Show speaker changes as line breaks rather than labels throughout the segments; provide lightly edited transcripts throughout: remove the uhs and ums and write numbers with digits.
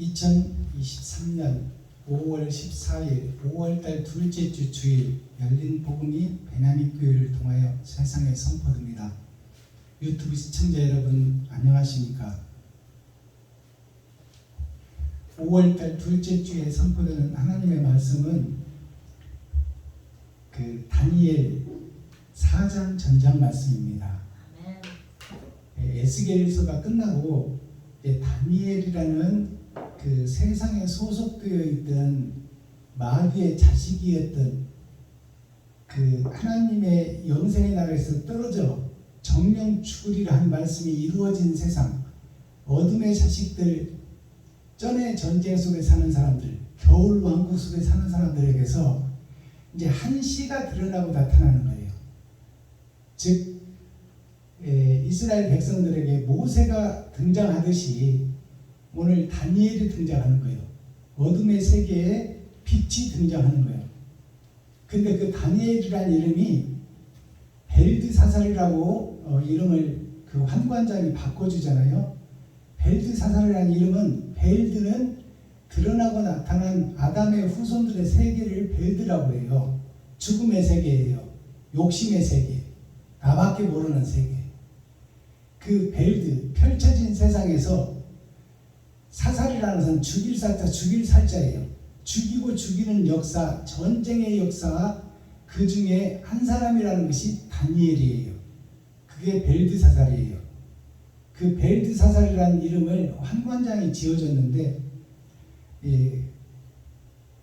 2023년 5월 14일 5월달 둘째 주 주일 열린 복음이 베냐민 교회를 통하여 세상에 선포됩니다. 유튜브 시청자 여러분 안녕하십니까? 5월달 둘째 주에 선포되는 하나님의 말씀은 다니엘 4장 전장 말씀입니다. 에스겔서가 끝나고 다니엘이라는 세상에 소속되어 있던 마귀의 자식이었던 하나님의 영생의 나라에서 떨어져 정령 죽으리라 한 말씀이 이루어진 세상, 어둠의 자식들, 전의 전쟁 속에 사는 사람들, 겨울 왕국 속에 사는 사람들에게서 이제 한시가 드러나고 나타나는 거예요. 즉 이스라엘 백성들에게 모세가 등장하듯이 오늘 다니엘이 등장하는 거예요. 어둠의 세계에 빛이 등장하는 거예요. 근데 그 다니엘이라는 이름이 벨드사살이라고 이름을 환관장이 바꿔주잖아요. 벨드사살이라는 이름은, 벨드는 드러나고 나타난 아담의 후손들의 세계를 벨드라고 해요. 죽음의 세계예요. 욕심의 세계, 나밖에 모르는 세계. 그 벨드, 펼쳐진 세상에서 사살이라는 것은 죽일 살자, 죽일 살자예요. 죽이고 죽이는 역사, 전쟁의 역사가 그 중에 한 사람이라는 것이 다니엘이에요. 그게 벨드사살이에요. 그 벨드사살이라는 이름을 환관장이 지어줬는데,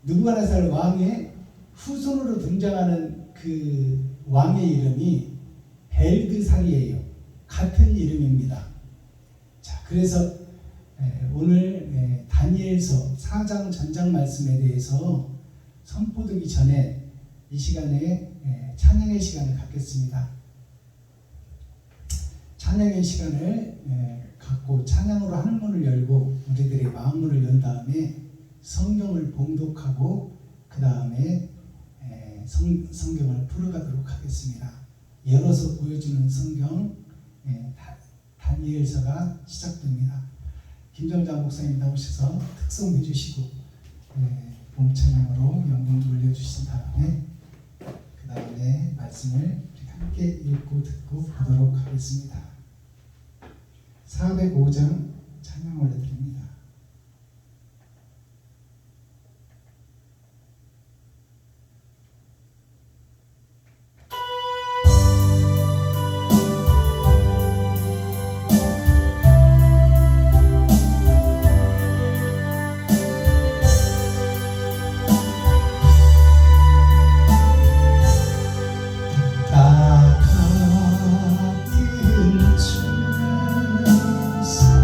느부갓네살 왕의 후손으로 등장하는 그 왕의 이름이 벨드살이에요. 같은 이름입니다. 자, 그래서 오늘 다니엘서 4장 전장 말씀에 대해서 선포되기 전에 이 시간에 찬양의 시간을 갖겠습니다. 찬양의 시간을 갖고 찬양으로 하늘문을 열고 우리들의 마음문을 연 다음에 성경을 봉독하고 그 다음에 성경을 풀어가도록 하겠습니다. 열어서 보여주는 성경 다니엘서가 시작됩니다. 김정장 목사님 나오셔서 특송해 주시고 봄찬양으로 영광 돌려주신 다음에 그 다음에 말씀을 우리 함께 읽고 듣고 보도록 하겠습니다. 405장 찬양 올려드립니다.
다 같은 주의 삶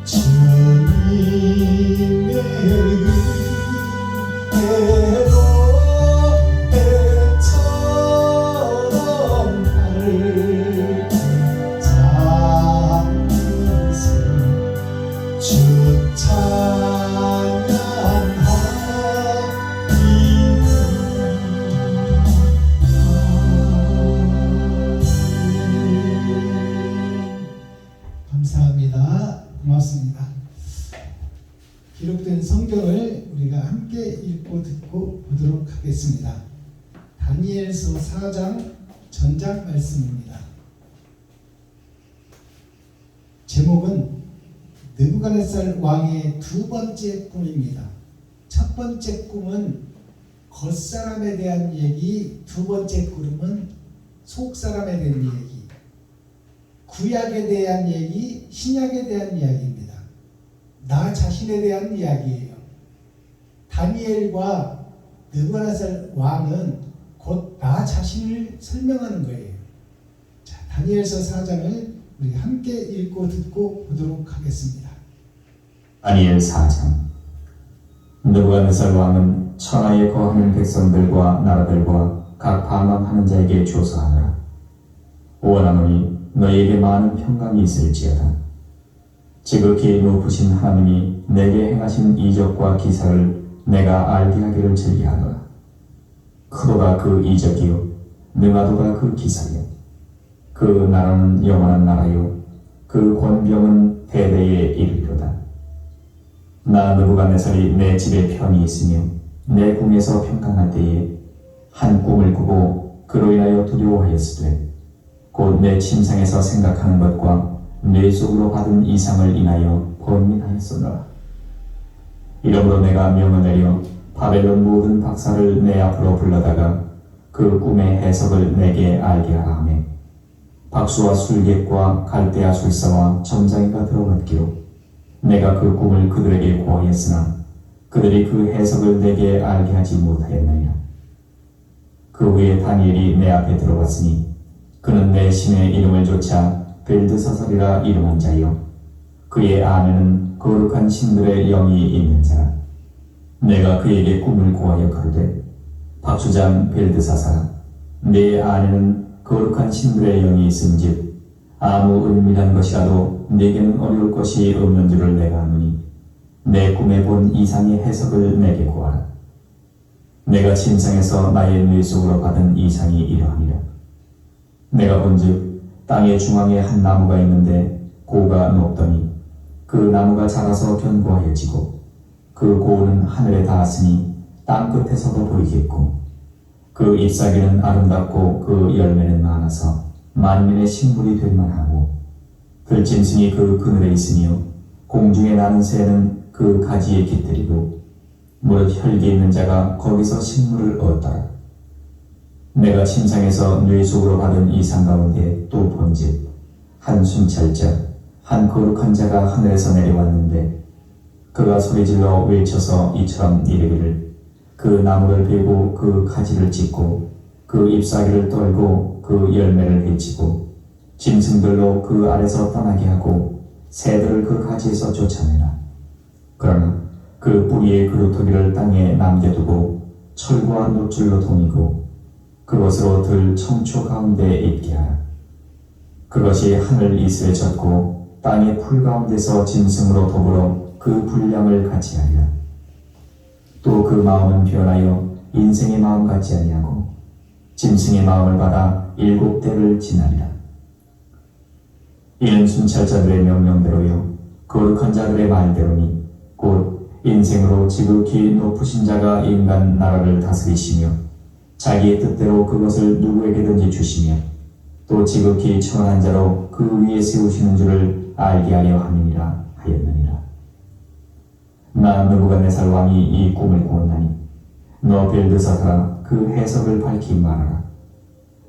주님의 은혜로 배처럼 밝게 장면서 주 감사합니다. 고맙습니다. 기록된 성경을 우리가 함께 읽고 듣고 보도록 하겠습니다. 다니엘서 4장 전작 말씀입니다. 제목은 느부갓네살 왕의 두 번째 꿈입니다. 첫 번째 꿈은 겉사람에 대한 얘기, 두 번째 꿈은 속사람에 대한 얘기. 구약에 대한 얘기, 신약에 대한 이야기입니다. 나 자신에 대한 이야기예요. 다니엘과 느부갓네살 왕은 곧 나 자신을 설명하는 거예요. 자, 다니엘서 4장을 우리 함께 읽고 듣고 보도록 하겠습니다.
다니엘 4장. 느부갓네살 왕은 천하에 거하는 백성들과 나라들과 각 방황하는 자에게 조서하노라. 원하노니 너희에게 많은 평강이 있을지어다. 지극히 높으신 하나님이 내게 행하신 이적과 기사를 내가 알게 하기를 즐기하노라. 크도다 그 이적이요 능하도다 그 기사요. 그 나라는 영원한 나라요 그 권병은 대대에 이르리로다. 나 느부갓네살이 내 집에 편히 있으며 내 궁에서 평강할 때에 한 꿈을 꾸고 그로 인하여 두려워하였으되 곧 내 침상에서 생각하는 것과 뇌 속으로 받은 이상을 인하여 번민하였소이다. 이러므로 내가 명을 내려 바벨론 모든 박사를 내 앞으로 불러다가 그 꿈의 해석을 내게 알게 하라 하매 박수와 술객과 갈대아 술사와 점장이가 들어갔기로 내가 그 꿈을 그들에게 고하였으나 그들이 그 해석을 내게 알게 하지 못하였나이다. 그 후에 다니엘이 내 앞에 들어왔으니 그는 내 신의 이름을 조차 벨드사살이라 이름한 자요 그의 안에는 거룩한 신들의 영이 있는 자라. 내가 그에게 꿈을 고하여 가로되 박수장 벨드사살아, 내 안에는 거룩한 신들의 영이 있은즉 아무 은밀한 것이라도 내게는 어려울 것이 없는 줄을 내가 아노니 내 꿈에 본 이상의 해석을 내게 고하라. 내가 침상에서 나의 뇌 속으로 받은 이상이 이러하니라. 내가 본즉 땅의 중앙에 한 나무가 있는데 고가 높더니 그 나무가 자라서 견고하여지고 그 고는 하늘에 닿았으니 땅 끝에서도 보이겠고 그 잎사귀는 아름답고 그 열매는 많아서 만민의 식물이 될 만하고 들짐승이 그 그늘에 있으며 공중에 나는 새는 그 가지에 깃들이고 무릇 혈기 있는 자가 거기서 식물을 얻더라. 내가 침상에서 뇌 속으로 받은 이상 가운데 또 본즉 한 순찰자 한 거룩한 자가 하늘에서 내려왔는데 그가 소리질러 외쳐서 이처럼 이르기를 그 나무를 베고 그 가지를 찢고 그 잎사귀를 떨고 그 열매를 해치고 짐승들로 그 아래서 떠나게 하고 새들을 그 가지에서 쫓아내라. 그러나 그 뿌리의 그루터기를 땅에 남겨두고 철과 노줄로 동이고 그것으로 들 청초 가운데 있게 하라. 그것이 하늘 이슬에 젖고 땅의 풀 가운데서 짐승으로 더불어 그 분량을 같이 하리라. 또 그 마음은 변하여 인생의 마음 같지 아니하고 짐승의 마음을 받아 7대를 지나리라. 이는 순찰자들의 명령대로요 거룩한 자들의 말대로니 곧 인생으로 지극히 높으신 자가 인간 나라를 다스리시며 자기의 뜻대로 그것을 누구에게든지 주시며 또 지극히 천한 자로 그 위에 세우시는 줄을 알게 하려 함이니라 하였느니라. 나 느부갓네살 왕이 이 꿈을 꾸었나니 너 벨드사살아 그 해석을 밝히 말하라.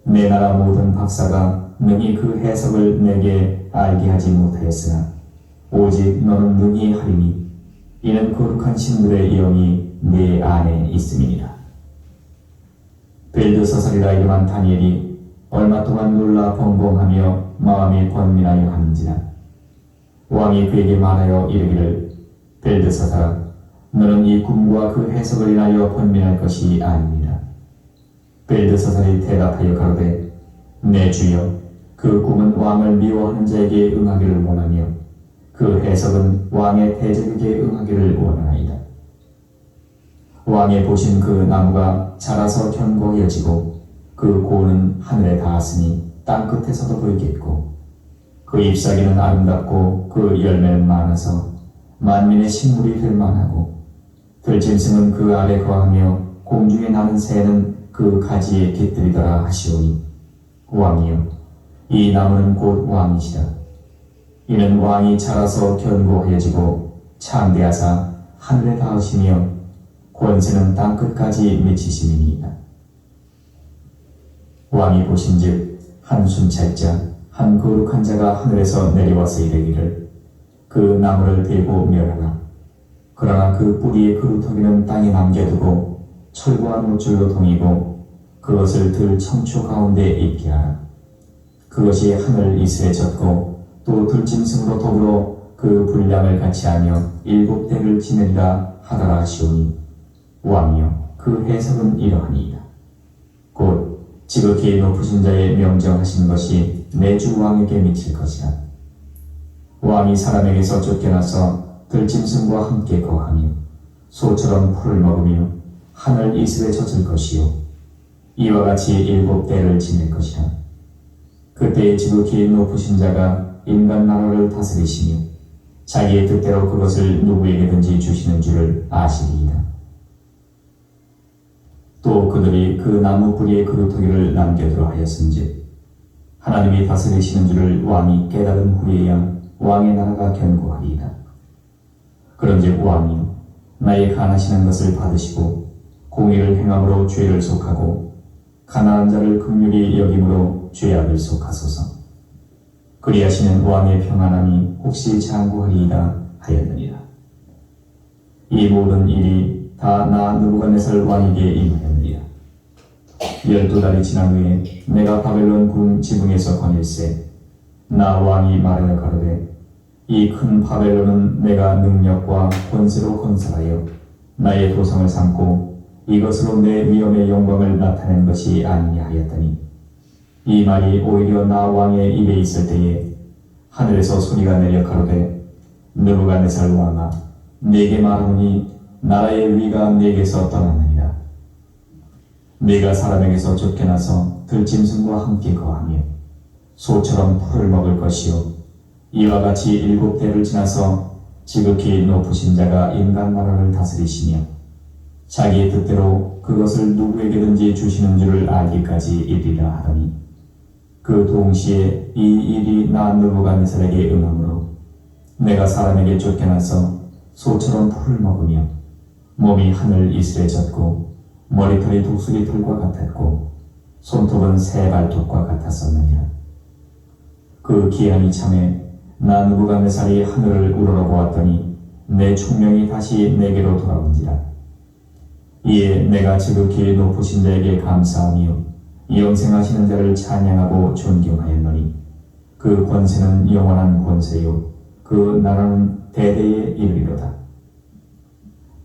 내 나라 모든 박사가 능히 그 해석을 내게 알게 하지 못하였으나 오직 너는 능히 하리니 이는 거룩한 신들의 영이 내 안에 있음이니라. 벨드사살이라 이름한 다니엘이 얼마 동안 놀라 번봉하며 마음이 권민하여 하는지라. 왕이 그에게 말하여 이르기를 벨드사사라, 너는 이 꿈과 그 해석을 인하여 권민할 것이 아니니라. 벨드사살이 대답하여 가로되 내 주여, 그 꿈은 왕을 미워하는 자에게 응하기를 원하며 그 해석은 왕의 대적에게 응하기를 원하나이다. 왕의 보신 그 나무가 자라서 견고해지고 그 고는 하늘에 닿았으니 땅끝에서도 보이겠고 그 잎사귀는 아름답고 그 열매는 많아서 만민의 식물이 될 만하고 들짐승은 그 아래 거하며 공중에 나는 새는 그 가지에 깃들이더라 하시오니 왕이여, 이 나무는 곧 왕이시라. 이는 왕이 자라서 견고해지고 창대하사 하늘에 닿으시며 권세는 땅끝까지 미치심이니이다. 왕이 보신즉 한 순찰자 한 거룩한 자가 하늘에서 내려와서 이르기를 그 나무를 베고 멸하라. 그러나 그 뿌리의 그루터기는 땅에 남겨두고 철과 노줄로 동이고 그것을 들 청초 가운데 있게 하라. 그것이 하늘 이슬에 젖고 또 들짐승으로 더불어 그 분량을 같이 하며 7대를 지내리라 하더라 하시오니 왕이여, 그 해석은 이러하니이다. 곧 지극히 높으신 자의 명정하신 것이 내 주 왕에게 미칠 것이라. 왕이 사람에게서 쫓겨나서 들짐승과 함께 거하며 소처럼 풀을 먹으며 하늘 이슬에 젖을 것이요 이와 같이 7대를 지낼 것이라. 그때에 지극히 높으신 자가 인간 나라를 다스리시며 자기의 뜻대로 그것을 누구에게든지 주시는 줄을 아시리이다. 또 그들이 그 나무 뿌리의 그루터기를 남겨두라 하였은즉 하나님이 다스리시는 줄을 왕이 깨달은 후에야 왕의 나라가 견고하리이다. 그런즉 왕이여, 나의 간하시는 것을 받으시고 공의를 행함으로 죄를 속하고 가난한 자를 긍휼히 여김으로 죄악을 속하소서. 그리하시는 왕의 평안함이 혹시 장구하리이다 하였느니라. 이 모든 일이 다 나 느부갓네살 왕에게 임하였느니라. 12달이 지난 후에 내가 바벨론 궁 지붕에서 거닐세 나 왕이 말하여 가로되 이 큰 바벨론은 내가 능력과 권세로 건설하여 나의 도성을 삼고 이것으로 내 위엄의 영광을 나타낸 것이 아니냐 하였더니 이 말이 오히려 나 왕의 입에 있을 때에 하늘에서 소리가 내려 가로되 느부갓네살 왕아, 네게 말하노니 나라의 위가 네게서 떠났느니라. 네가 사람에게서 쫓겨나서 들짐승과 함께 거하며 소처럼 풀을 먹을 것이요 이와 같이 7대를 지나서 지극히 높으신 자가 인간 나라를 다스리시며 자기의 뜻대로 그것을 누구에게든지 주시는 줄을 알기까지 이르리라 하더니 그 동시에 이 일이 나 느부갓네살에게 응하므로 내가 사람에게 쫓겨나서 소처럼 풀을 먹으며 몸이 하늘 이슬에 젖고 머리털이 독수리 털과 같았고 손톱은 새 발톱과 같았었느니라. 그 기한이 참에 나 느부갓네살이 하늘을 우러러보았더니 내 총명이 다시 내게로 돌아온지라. 이에 내가 지극히 높으신 자에게 감사하며 영생하시는 자를 찬양하고 존경하였노니 그 권세는 영원한 권세요 그 나라는 대대에 이르리로다.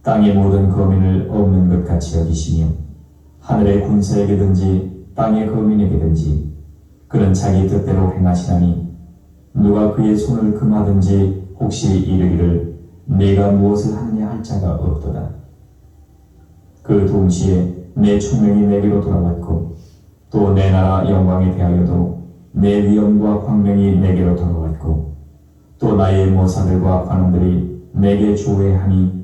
땅의 모든 거민을 없는 것 같이 여기시며 하늘의 군사에게든지 땅의 거민에게든지 그는 자기 뜻대로 행하시나니 누가 그의 손을 금하든지 혹시 이르기를 네가 무엇을 하느냐 할 자가 없도다. 그 동시에 내 총명이 내게로 돌아왔고 또 내 나라 영광에 대하여도 내 위엄과 광명이 내게로 돌아왔고 또 나의 모사들과 관원들이 내게 조회하니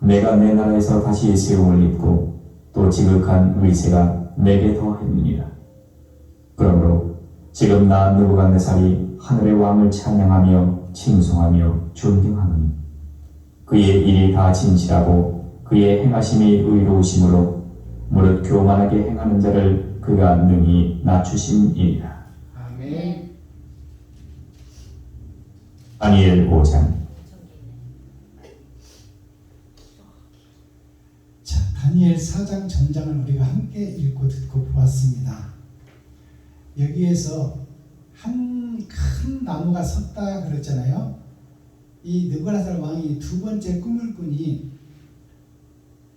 내가 내 나라에서 다시 세움을 입고 또 지극한 위세가 내게 더했느니라. 그러므로 지금 나 느부갓네살이 하늘의 왕을 찬양하며 칭송하며 존경하노니 그의 일이 다 진실하고 그의 행하심이 의로우심으로 무릇 교만하게 행하는 자를 그가 능히 낮추심이니라.
아멘.
다니엘 5장.
자, 다니엘 4장 전장을 우리가 함께 읽고 듣고 보았습니다. 여기에서 한 큰 나무가 섰다 그랬잖아요. 이 느부갓네살 왕이 두 번째 꿈을 꾸니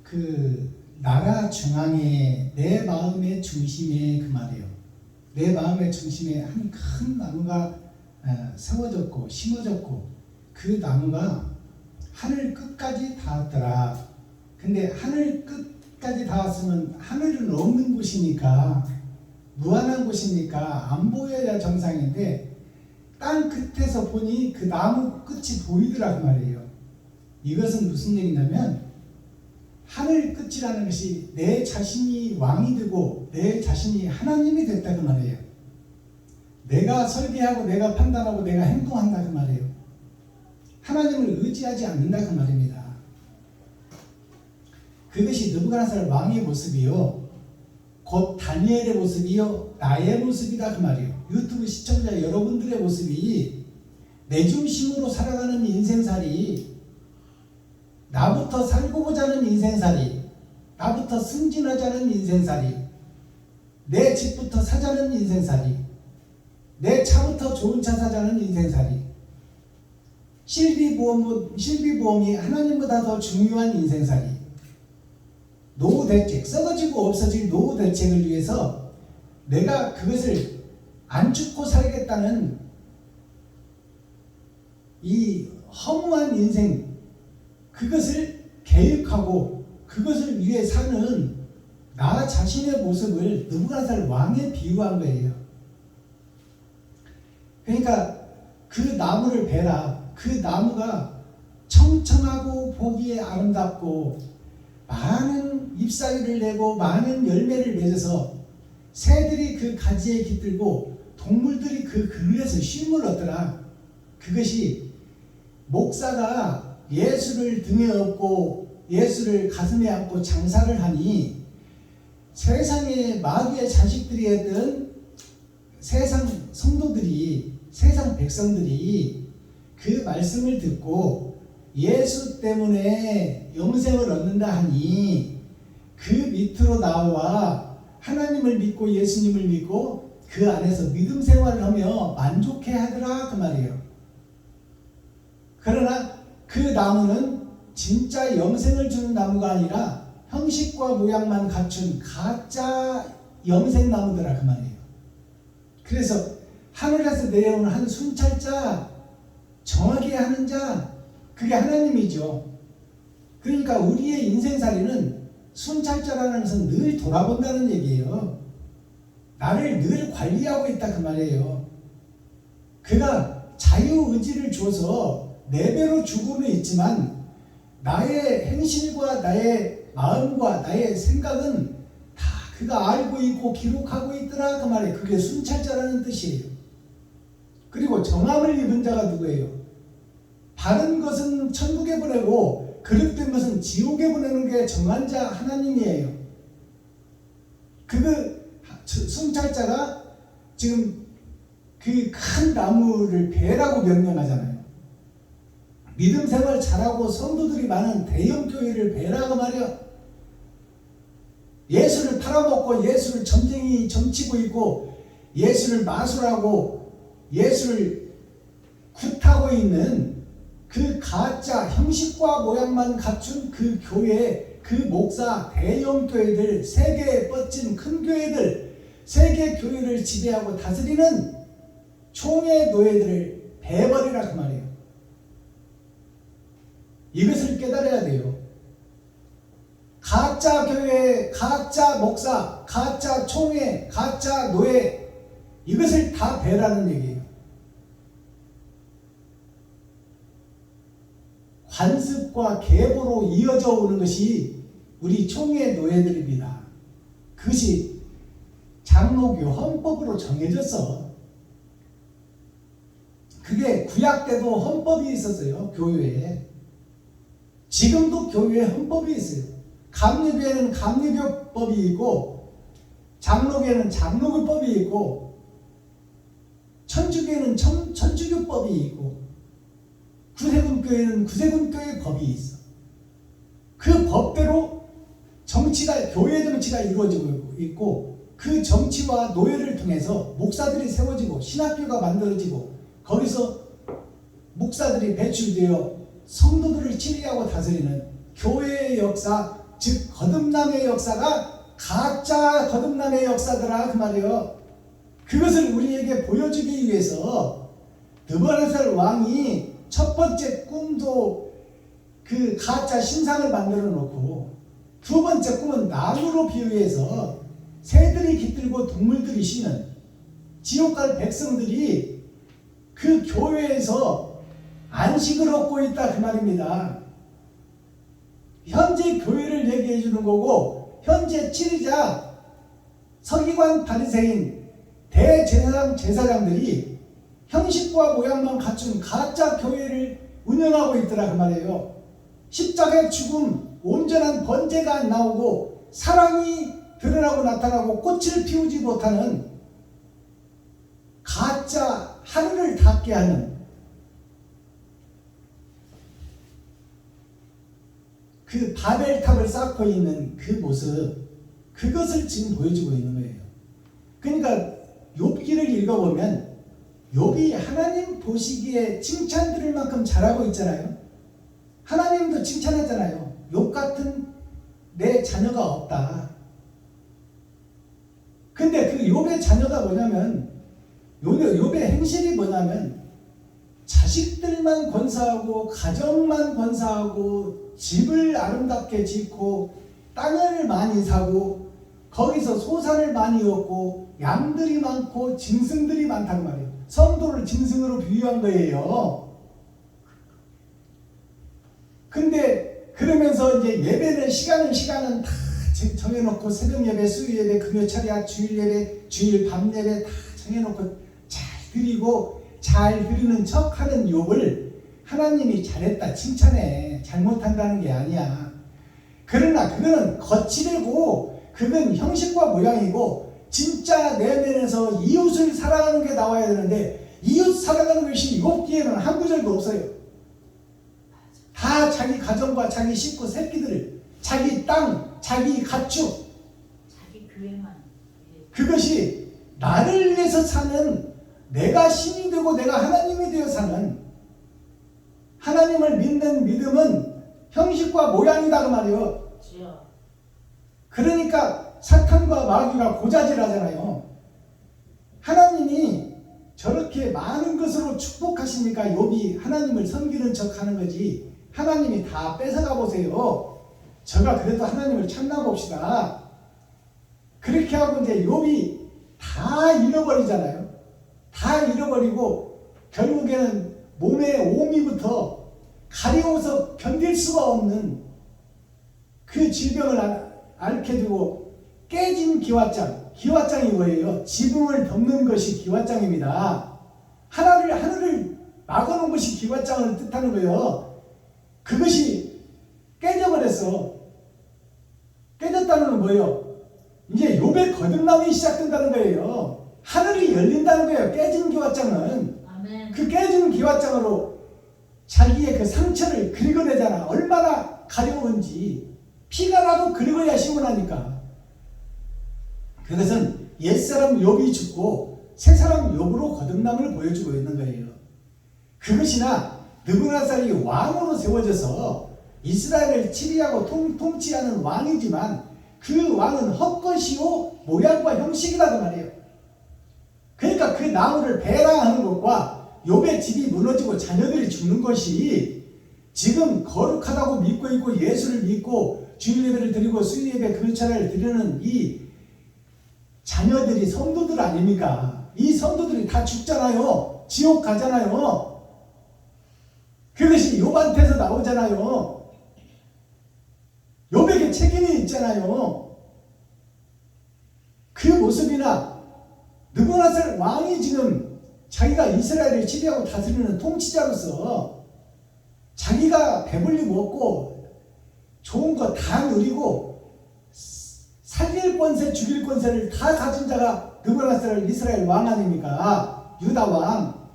그 나라 중앙에 내 마음의 중심에 그 말이에요. 내 마음의 중심에 한 큰 나무가 세워졌고 심어졌고 그 나무가 하늘 끝까지 닿았더라. 근데 하늘 끝까지 닿았으면 하늘은 없는 곳이니까 무한한 곳이니까 안 보여야 정상인데 땅 끝에서 보니 그 나무 끝이 보이더라 그 말이에요. 이것은 무슨 얘기냐면 하늘 끝이라는 것이 내 자신이 왕이 되고 내 자신이 하나님이 됐다 그 말이에요. 내가 설계하고 내가 판단하고 내가 행동한다 그 말이에요. 하나님을 의지하지 않는다 그 말입니다. 그것이 느부갓네살 왕의 모습이요 곧 다니엘의 모습이요 나의 모습이다 그 말이에요. 유튜브 시청자 여러분들의 모습이 내 중심으로 살아가는 인생살이, 나부터 살고 보자는 인생살이, 나부터 승진하자는 인생살이, 내 집부터 사자는 인생살이, 내 차부터 좋은 차 사자는 인생살이, 실비보험이 하나님보다 더 중요한 인생살이, 노후 대책, 썩어지고 없어질 노후 대책을 위해서 내가 그것을 안 죽고 살겠다는 이 허무한 인생, 그것을 계획하고 그것을 위해 사는 나 자신의 모습을 느부갓네살 왕에 비유한 거예요. 그러니까 그 나무를 베라. 그 나무가 청청하고 보기에 아름답고 많은 잎사귀를 내고 많은 열매를 맺어서 새들이 그 가지에 깃들고 동물들이 그 그늘에서 쉼을 얻더라. 그것이 목사가 예수를 등에 업고 예수를 가슴에 안고 장사를 하니 세상의 마귀의 자식들이 했던 세상 성도들이, 세상 백성들이 그 말씀을 듣고 예수 때문에 영생을 얻는다 하니 그 밑으로 나와 하나님을 믿고 예수님을 믿고 그 안에서 믿음 생활을 하며 만족해 하더라 그 말이에요. 그러나 그 나무는 진짜 영생을 주는 나무가 아니라 형식과 모양만 갖춘 가짜 영생나무더라 그 말이에요. 그래서 하늘에서 내려오는 한 순찰자, 정하게 하는 자, 그게 하나님이죠. 그러니까 우리의 인생살이는 순찰자라는 것은 늘 돌아본다는 얘기예요. 나를 늘 관리하고 있다 그 말이에요. 그가 자유의지를 줘서 내 배로 주고는 있지만 나의 행실과 나의 마음과 나의 생각은 다 그가 알고 있고 기록하고 있더라 그 말이에요. 그게 순찰자라는 뜻이에요. 그리고 정함을 입은 자가 누구예요? 바른 것은 천국에 보내고 그릇된 것은 지옥에 보내는 게 정한 자 하나님이에요. 그 순찰자가 지금 그 큰 나무를 베라고 명령하잖아요. 믿음 생활 잘하고 성도들이 많은 대형 교회를 베라고 말이야. 예수를 팔아먹고 예수를 점쟁이 점치고 있고 예수를 마술하고 예수를 굿하고 있는 그 가짜 형식과 모양만 갖춘 그 교회, 그 목사, 대형 교회들, 세계에 뻗친 큰 교회들, 세계 교회를 지배하고 다스리는 총회 노예들을 베버리라 그 말이에요. 이것을 깨달아야 돼요. 가짜 교회, 가짜 목사, 가짜 총회, 가짜 노예, 이것을 다 베라는 얘기예요. 관습과 계보로 이어져 오는 것이 우리 총회 노예들입니다. 그것이 장로교 헌법으로 정해졌어. 그게 구약 때도 헌법이 있었어요. 교회에. 지금도 교회에 헌법이 있어요. 감리교회는 감리교법이 있고 장로교회는 장로교법이 있고 천주교회는 천주교법이 있고 구세군교회는 구세군교회 법이 있어. 그 법대로 정치가, 교회 정치가 이루어지고 있고 그 정치와 노예를 통해서 목사들이 세워지고 신학교가 만들어지고 거기서 목사들이 배출되어 성도들을 치리하고 다스리는 교회의 역사, 즉 거듭남의 역사가 가짜 거듭남의 역사더라 그 말이에요. 그것을 우리에게 보여주기 위해서 느부갓네살 왕이 첫 번째 꿈도 그 가짜 신상을 만들어 놓고 두 번째 꿈은 나무로 비유해서 새들이 깃들고 동물들이 쉬는 지옥 갈 백성들이 그 교회에서 안식을 얻고 있다 그 말입니다. 현재 교회를 얘기해 주는 거고 현재 치리자 서기관 바리새인 대제사장들이 형식과 모양만 갖춘 가짜 교회를 운영하고 있더라 그 말이에요. 십자가의 죽음, 온전한 번제가 안 나오고 사랑이 드러나고 나타나고 꽃을 피우지 못하는 가짜 하늘을 닿게 하는 그 바벨탑을 쌓고 있는 그 모습, 그것을 지금 보여주고 있는 거예요. 그러니까 욥기를 읽어보면 욥이 하나님 보시기에 칭찬 들을 만큼 잘하고 있잖아요. 하나님도 칭찬하잖아요. 욥 같은 내 자녀가 없다. 근데 그 욥의 자녀가 뭐냐면 욥의 행실이 뭐냐면 자식들만 권사하고 가정만 권사하고 집을 아름답게 짓고 땅을 많이 사고 거기서 소산을 많이 얻고 양들이 많고 짐승들이 많단 말이에요. 성도를 짐승으로 비유한 거예요. 근데 그러면서 이제 예배는 시간은 다 정해놓고 새벽 예배, 수요 예배, 금요 차례, 주일 예배, 주일 밤 예배 다 정해놓고 잘 드리고 잘 드리는 척하는 욥을 하나님이 잘했다 칭찬해. 잘못한다는 게 아니야. 그러나 그거는 거칠고 그건 형식과 모양이고 진짜 내면에서 이웃을 사랑하는 게 나와야 되는데 이웃 사랑하는 것이 욥기에는 한 구절도 없어요. 다 자기 가정과 자기 식구 새끼들을 자기 땅, 자기 가축
자기 교회만
그것이 나를 위해서 사는 내가 신이 되고 내가 하나님이 되어 사는 하나님을 믿는 믿음은 형식과 모양이다 그 말이에요.
주여.
그러니까 사탄과 마귀가 고자질하잖아요. 하나님이 저렇게 많은 것으로 축복하시니까 욥이 하나님을 섬기는 척 하는 거지 하나님이 다 뺏어가 보세요. 저가 그래도 하나님을 찾나 봅시다. 그렇게 하고 이제 욥이 다 잃어버리잖아요. 다 잃어버리고 결국에는 몸의 오미부터 가려워서 견딜 수가 없는 그 질병을 앓게 되고 깨진 기왓장이 뭐예요? 지붕을 덮는 것이 기왓장입니다. 하늘을 막아놓은 것이 기왓장을 뜻하는 거예요. 그것이 깨져버렸어. 깨졌다는 건 뭐예요? 이제 욥의 거듭남이 시작된다는 거예요. 하늘이 열린다는 거예요. 깨진 기왓장은.
아멘.
그 깨진 기왓장으로 자기의 그 상처를 긁어내잖아. 얼마나 가려운지. 피가 나도 긁어야 시원하니까. 그것은 옛사람 욥이 죽고 새사람 욥으로 거듭남을 보여주고 있는 거예요. 그것이나 느부갓네살이 왕으로 세워져서 이스라엘을 치리하고 통치하는 왕이지만 그 왕은 헛것이요 모양과 형식이라고 말해요. 그러니까 그 나무를 배랑하는 것과 욥의 집이 무너지고 자녀들이 죽는 것이 지금 거룩하다고 믿고 있고 예수를 믿고 주일 예배를 드리고 수요 예배 금요차례를 드리는 이 자녀들이 성도들 아닙니까? 이 성도들이 다 죽잖아요. 지옥 가잖아요. 그것이 욥한테서 나오잖아요. 욥에게 책임이 있잖아요. 그 모습이나 느부갓네살 왕이 지금 자기가 이스라엘을 치리하고 다스리는 통치자로서 자기가 배불리 먹고 좋은 거 다 누리고 살릴 권세 죽일 권세를 다 가진 자가 느부갓네살 이스라엘 왕 아닙니까? 유다 왕.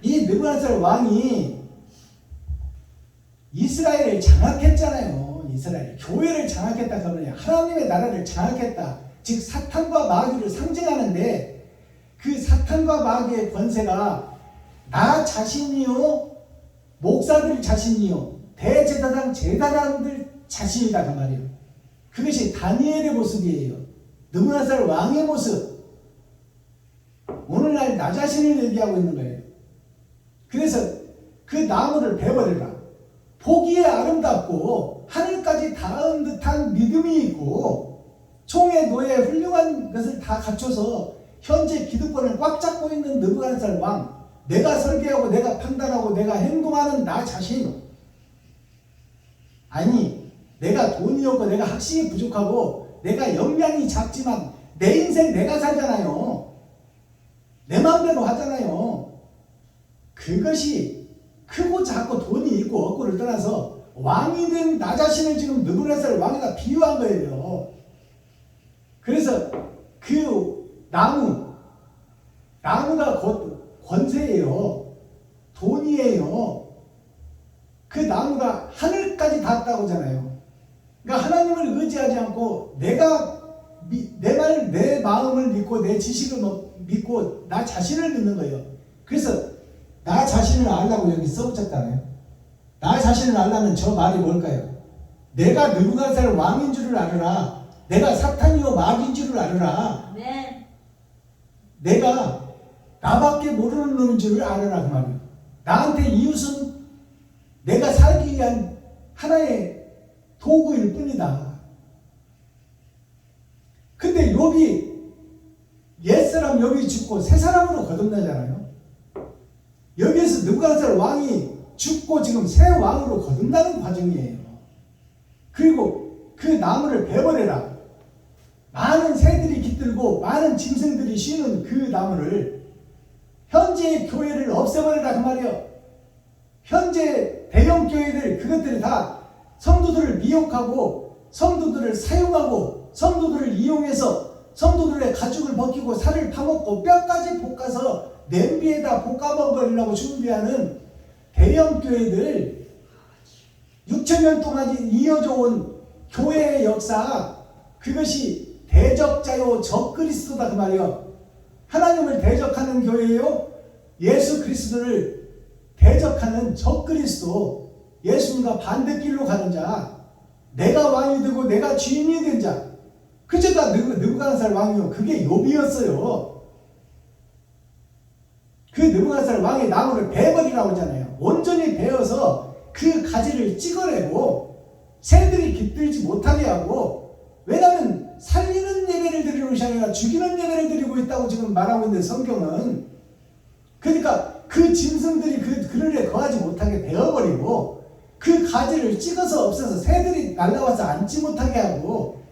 이 느부갓네살 왕이 이스라엘을 장악했잖아요. 이스라엘 교회를 장악했다 그러냐, 하나님의 나라를 장악했다, 즉 사탄과 마귀를 상징하는데 그 사탄과 마귀의 권세가 나 자신이요, 목사들 자신이요, 대제사장 제사장들 자신이다 그 말이에요. 그것이 다니엘의 모습이에요. 느부갓네살 왕의 모습. 오늘날 나 자신을 얘기하고 있는 거예요. 그래서 그 나무를 베버려라. 보기에 아름답고 하늘까지 닿은 듯한 믿음이 있고 총의 노예 훌륭한 것을 다 갖춰서 현재 기득권을 꽉 잡고 있는 느부갓네살 왕, 내가 설계하고 내가 판단하고 내가 행동하는 나 자신, 아니 내가 돈이 없고 내가 학식이 부족하고 내가 역량이 작지만 내 인생 내가 살잖아요. 내 마음대로 하잖아요. 그것이 크고 작고 돈이 있고 없고를 떠나서 왕이 된 나 자신을 지금 느부갓네살 왕에다 비유한 거예요. 그래서 그 나무가 곧 권세예요. 돈이에요. 그 나무가 하늘까지 닿았다고 하잖아요. 그러니까 하나님을 의지하지 않고 내 마음을 믿고 내 지식을 믿고 나 자신을 믿는 거예요. 그래서 나 자신을 알라고 여기 써붙였잖아요. 나 자신을 알라는 저 말이 뭘까요? 내가 느부갓네살 왕인 줄을 알아라. 내가 사탄이요 마귀인 줄을 알아라.
네.
내가 나밖에 모르는 놈인 줄을 알아라 그 말이에요. 나한테 이웃은 내가 살기 위한 하나의 도구일 뿐이다. 근데 욥이 옛사람 욥이 죽고 새 사람으로 거듭나잖아요. 여기에서 느부갓네살 왕이 죽고 지금 새 왕으로 거듭나는 과정이에요. 그리고 그 나무를 베버려라. 많은 새들이 깃들고 많은 짐승들이 쉬는 그 나무를, 현재의 교회를 없애버려라 그 말이에요. 현재 대형 교회들, 그것들이 다 성도들을 미혹하고 성도들을 사용하고 성도들을 이용해서 성도들의 가죽을 벗기고 살을 파먹고 뼈까지 볶아서 냄비에다 볶아 먹으려고 준비하는 대형 교회들, 6,000년 동안 이어져 온 교회의 역사, 그것이 대적자요 적그리스도다 그 말이에요. 하나님을 대적하는 교회요, 예수 그리스도를 대적하는 적그리스도, 예수님과 반대길로 가는 자, 내가 왕이 되고 내가 주인이 된 자, 그저가 느부갓네살 왕이요, 그게 욥이었어요. 그 느부갓네살 왕의 나무를 베버리라고 하잖아요. 온전히 베어서 그 가지를 찍어내고 새들이 깃들지 못하게 하고, 왜냐하면 살리는 예배를 드리는 것이 아니라 죽이는 예배를 드리고 있다고 지금 말하고 있는데 성경은, 그러니까 그 짐승들이 그 그늘에 거하지 못하게 베어버리고 그 가지를 찍어서 없애서 새들이 날라와서 앉지 못하게 하고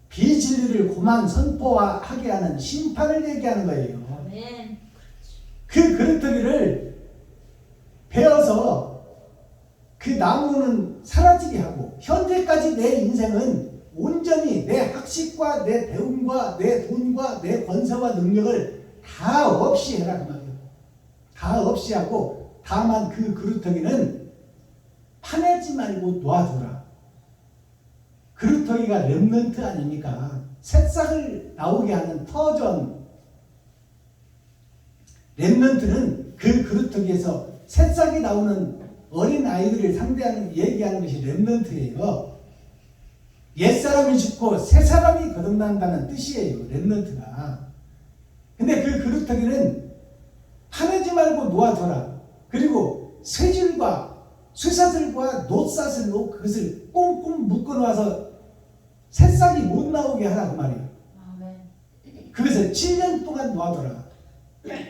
비진리를 고만 선포하게 하는 심판을 얘기하는 거예요.
아멘.
그 그릇터기를 베어서 그 나무는 사라지게 하고, 현재까지 내 인생은 온전히 내 학식과 내 배움과 내 돈과 내 권세와 능력을 다 없이 해라 그 말이에요. 다 없이 하고 다만 그 그릇터기는 파내지 말고 놔두라. 그릇터기가 렘넌트 아닙니까? 새싹을 나오게 하는 터전. 렘넌트는 그 그릇터기에서 새싹이 나오는 어린 아이들을 상대하는, 얘기하는 것이 렘넌트예요. 옛사람이 죽고 새사람이 거듭난다는 뜻이에요, 렘넌트가. 근데 그 그릇터기는 파내지 말고 놓아둬라. 그리고 쇠줄과 쇠사슬과 놋사슬로 그것을 꽁꽁 묶어놓아서 새싹이 못 나오게 하라 그 말이에요.
아멘.
그것을 7년 동안 놓아둬라.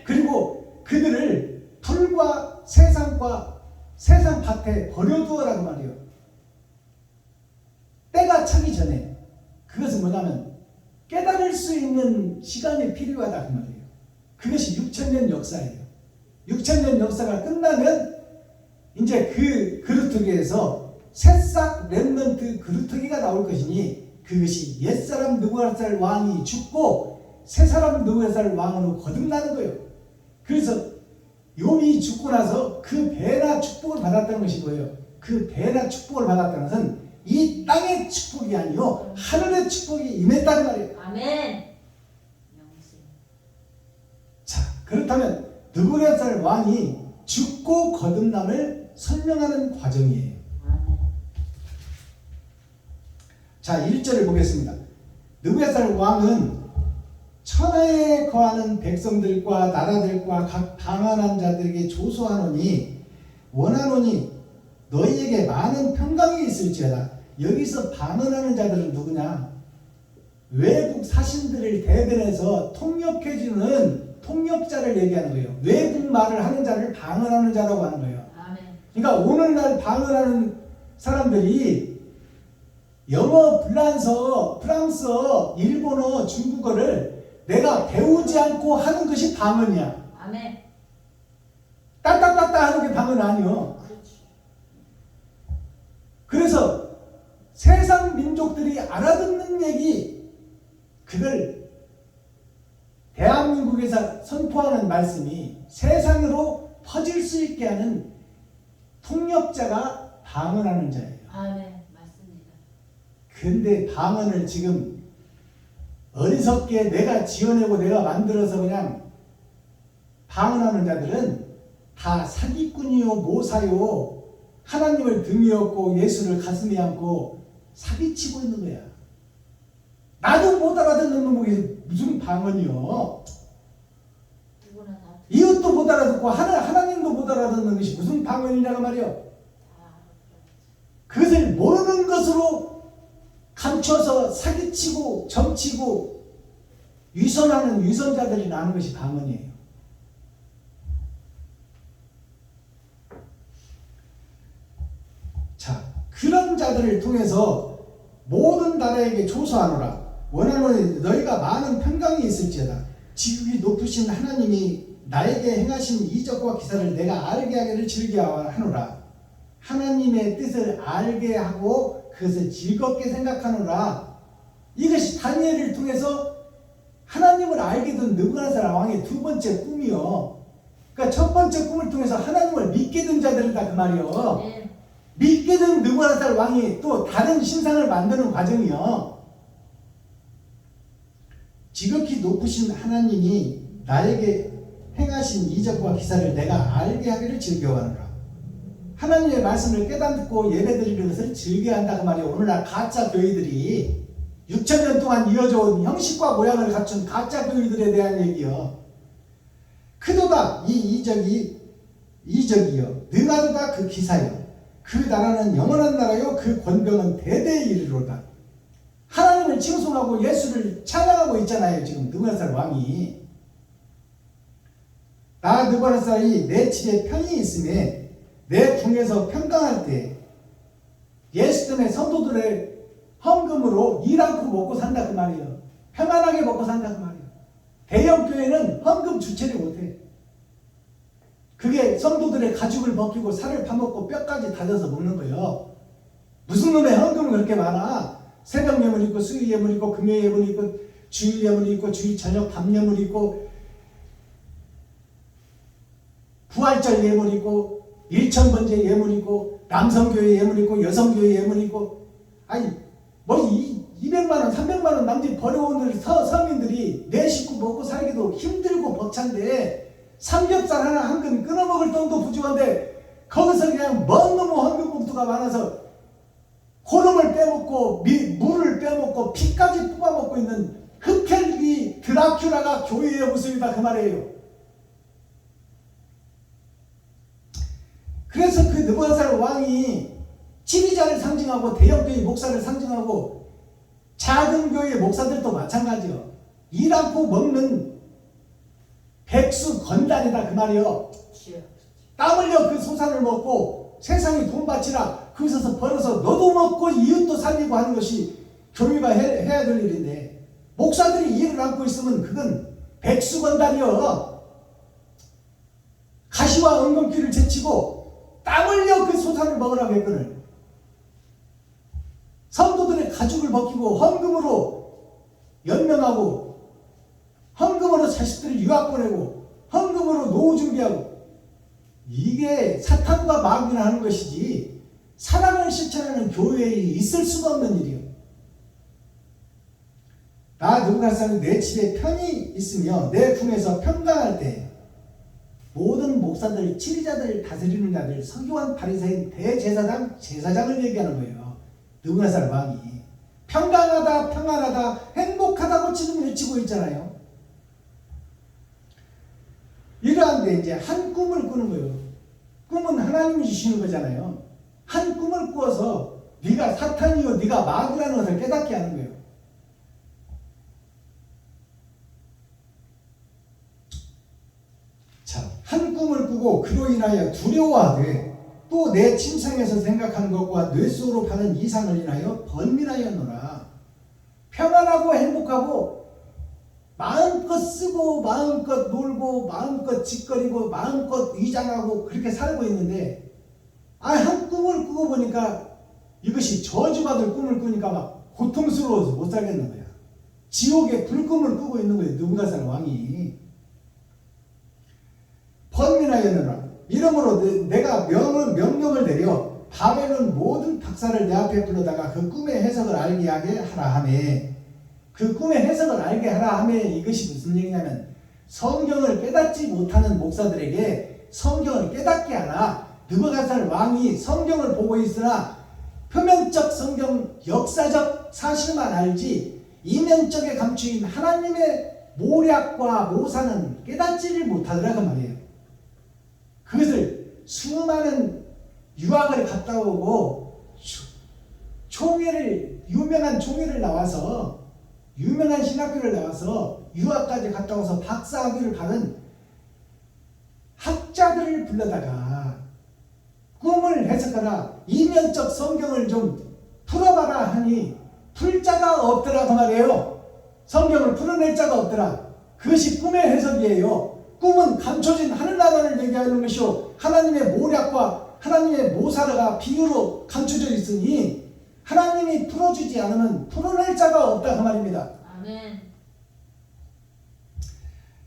그리고 그들을 풀과 세상과 세상 밭에 버려두어라 그 말이에요. 때가 차기 전에. 그것은 뭐냐면 깨달을 수 있는 시간이 필요하다 그 말이에요. 그것이 6,000년 역사예요. 6,000년 역사가 끝나면 이제 그 그루터기에서 새싹 렘넌트 그루터기가 나올 것이니, 그것이 옛사람 느부갓네살 왕이 죽고 새사람 느부갓네살 왕으로 거듭나는 거예요. 그래서 욥이 죽고 나서 그 배나 축복을 받았다는 것이 뭐예요? 그 배나 축복을 받았다는 것은 이 땅의 축복이 아니요 하늘의 축복이 임했다는 말이에요.
아멘. 명세.
자, 그렇다면 느부갓네살 왕이 죽고 거듭남을 설명하는 과정이에요.
아멘.
자, 1절을 보겠습니다. 느부갓네살 왕은 천하에 거하는 백성들과 나라들과 각 방언한 자들에게 조소하노니 원하노니 너희에게 많은 평강이 있을지어다. 여기서 방언하는 자들은 누구냐? 외국 사신들을 대변해서 통역해주는 통역자를 얘기하는 거예요. 외국 말을 하는 자를 방언하는 자라고 하는 거예요.
아멘.
그러니까 오늘날 방언하는 사람들이 영어, 프랑스어, 일본어, 중국어를 내가 배우지 않고 하는 것이 방언이야.
아멘.
따따따따 하는 게 방언 아니요.
그렇지.
그래서 세상 민족들이 알아듣는 얘기, 그걸 대한민국에서 선포하는 말씀이 세상으로 퍼질 수 있게 하는 통역자가 방언하는 자예요.
아멘. 맞습니다.
근데 방언을 지금 어리석게 내가 지어내고 내가 만들어서 그냥 방언하는 자들은 다 사기꾼이요 모사요 하나님을 등에 업고 예수를 가슴에 안고 사기치고 있는 거야. 나도 못 알아듣는 놈이 무슨 방언이요.
누구나 다.
이웃도 못 알아듣고 하나님도 못 알아듣는 것이 무슨 방언이냐고 말이요.
다
그것을 모르는 것으로 감춰서 사기치고 점치고 위선하는 위선자들이 나는 것이 방언이에요. 자, 그런 자들을 통해서 모든 나라에게 조소하노라. 원하노니 너희가 많은 평강이 있을지어다. 지극히 높으신 하나님이 나에게 행하신 이적과 기사를 내가 알게 하기를 즐겨하노라. 하나님의 뜻을 알게 하고 그것을 즐겁게 생각하노라. 이것이 다니엘을 통해서 하나님을 알게 된 느부갓네살 왕의 두 번째 꿈이요. 그러니까 첫 번째 꿈을 통해서 하나님을 믿게 된 자들이다 그 말이요.
아멘.
믿게 된 느부갓네살 왕이 또 다른 신상을 만드는 과정이요. 지극히 높으신 하나님이 나에게 행하신 이적과 기사를 내가 알게 하기를 즐겨하노라. 하나님의 말씀을 깨닫고 예배드리는 것을 즐겨한다 그 말이에요. 오늘날 가짜 교회들이 6,000년 동안 이어져온 형식과 모양을 갖춘 가짜 교회들에 대한 얘기요. 크도다 이 이적이요 능하도다 그 기사요. 그 나라는 영원한 나라요 그 권병은 대대에 이르로다. 하나님을 칭송하고 예수를 찬양하고 있잖아요. 지금 느부갓네살 왕이. 나 느부갓네살이 내 집에 편히 있음에 내 궁에서 평강할 때 예수 때문에 성도들의 헌금으로 일 않고 먹고 산다 그 말이에요. 평안하게 먹고 산다 그 말이에요. 대형 교회는 헌금 주체를 못해. 그게 성도들의 가죽을 벗기고 살을 파먹고 뼈까지 다져서 먹는 거예요. 무슨 놈의 헌금은 그렇게 많아. 새벽 예물 있고 수요 예물 있고 금요 예물 있고 주일 예물 있고 주일 저녁 밤 예물 있고 부활절 예물 있고 일천번제 예물 있고 남성교회 예물 있고 여성교회 예물 있고 아니 뭐 200만원 300만원 남집 버려온 서민들이 내 식구 먹고 살기도 힘들고 벅찬데 삼겹살 하나 한 근 끊어 먹을 돈도 부족한데 거기서 그냥 먼 놈의 헌금 봉투가 많아서 호름을 빼먹고 물을 빼먹고 피까지 뽑아먹고 있는 흡혈귀 드라큘라가 교회의 모습이다 그 말이에요. 그래서 그 느부갓네살 왕이 지휘자를 상징하고 대형교회 목사를 상징하고 작은 교회 목사들도 마찬가지요. 일 않고 먹는 백수 건달이다 그 말이요. 땀 흘려 그 소산을 먹고 세상에 돈 바치라 거기서 벌어서 너도 먹고 이웃도 살리고 하는 것이 교회가 해야 될 일인데 목사들이 일을 안고 있으면 그건 백수 건달이요. 가시와 은근귀를 제치고 땀 흘려 그 소산을 먹으라고 했거든. 성도들의 가죽을 벗기고 헌금으로 연명하고 헌금으로 자식들을 유학 보내고 헌금으로 노후 준비하고 이게 사탄과 마귀나 하는 것이지 사랑을 실천하는 교회에 있을 수가 없는 일이요. 나 느부갓네살이 내 집에 편히 있으며 내 궁에서 평강할 때 모든 목사들, 치리자들, 다스리는 자들, 서기관, 바리새인, 대제사장, 제사장을 얘기하는 거예요. 느부갓네살 왕이 평강하다, 평안하다, 행복하다고 지금 외치고 있잖아요. 이러한데 이제 한 꿈을 꾸는 거예요. 꿈은 하나님이 주시는 거잖아요. 한 꿈을 꾸어서 네가 사탄이요, 네가 마귀라는 것을 깨닫게 하는 거예요. 자, 한 꿈을 꾸고 그로 인하여 두려워하되 또 내 침상에서 생각하는 것과 뇌 속으로 파는 이상을 인하여 번민하였노라. 평안하고 행복하고 마음껏 쓰고 마음껏 놀고 마음껏 짓거리고 마음껏 위장하고 그렇게 살고 있는데 한 꿈을 꾸고 보니까 이것이 저주받을 꿈을 꾸니까 막 고통스러워서 못 살겠는 거야. 지옥의 불꿈을 꾸고 있는 거예요. 느부갓네살 왕이. 번민하였느라 이러므로 내가 명령을 내려 바벨론 모든 박사를 내 앞에 불러다가 그 꿈의 해석을 알게 하라 하매, 그 꿈의 해석을 알게 하라 하매 이것이 무슨 얘기냐면 성경을 깨닫지 못하는 목사들에게 성경을 깨닫게 하라. 느부갓네살 왕이 성경을 보고 있으나 표면적 성경 역사적 사실만 알지 이면적에 감추인 하나님의 모략과 모사는 깨닫지를 못하더라 그 말이에요. 그것을 수많은 유학을 갔다 오고 유명한 총회를 나와서 유명한 신학교를 나와서 유학까지 갔다 와서 박사학위를 받은 학자들을 불러다가 꿈을 해석하라, 이면적 성경을 좀 풀어봐라 하니 풀 자가 없더라 그 말이에요. 성경을 풀어낼 자가 없더라. 그것이 꿈의 해석이에요. 꿈은 감춰진 하늘나라를 얘기하는 것이요 하나님의 모략과 하나님의 모사가 비유로 감춰져 있으니 하나님이 풀어주지 않으면 풀어낼 자가 없다 그 말입니다.
아멘.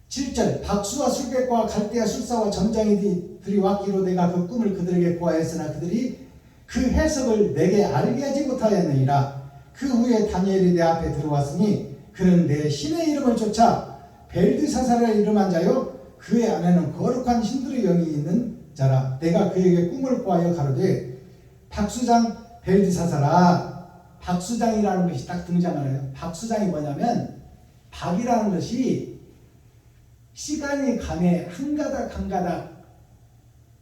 7절 박수와 술객과 갈대아 술사와 점장이들이 왔기로 내가 그 꿈을 그들에게 고하였으나 그들이 그 해석을 내게 알게 하지 못하였느니라. 그 후에 다니엘이 내 앞에 들어왔으니 그는 내 신의 이름을 쫓아 벨드사살의 이름한 자요 그의 안에는 거룩한 신들의 영이 있는 자라. 내가 그에게 꿈을 꾸하여 가로되 박수장 벨드사살아. 박수장이라는 것이 딱 등장하네요. 박수장이 뭐냐면 박이라는 것이 시간이 가매 한 가닥 한 가닥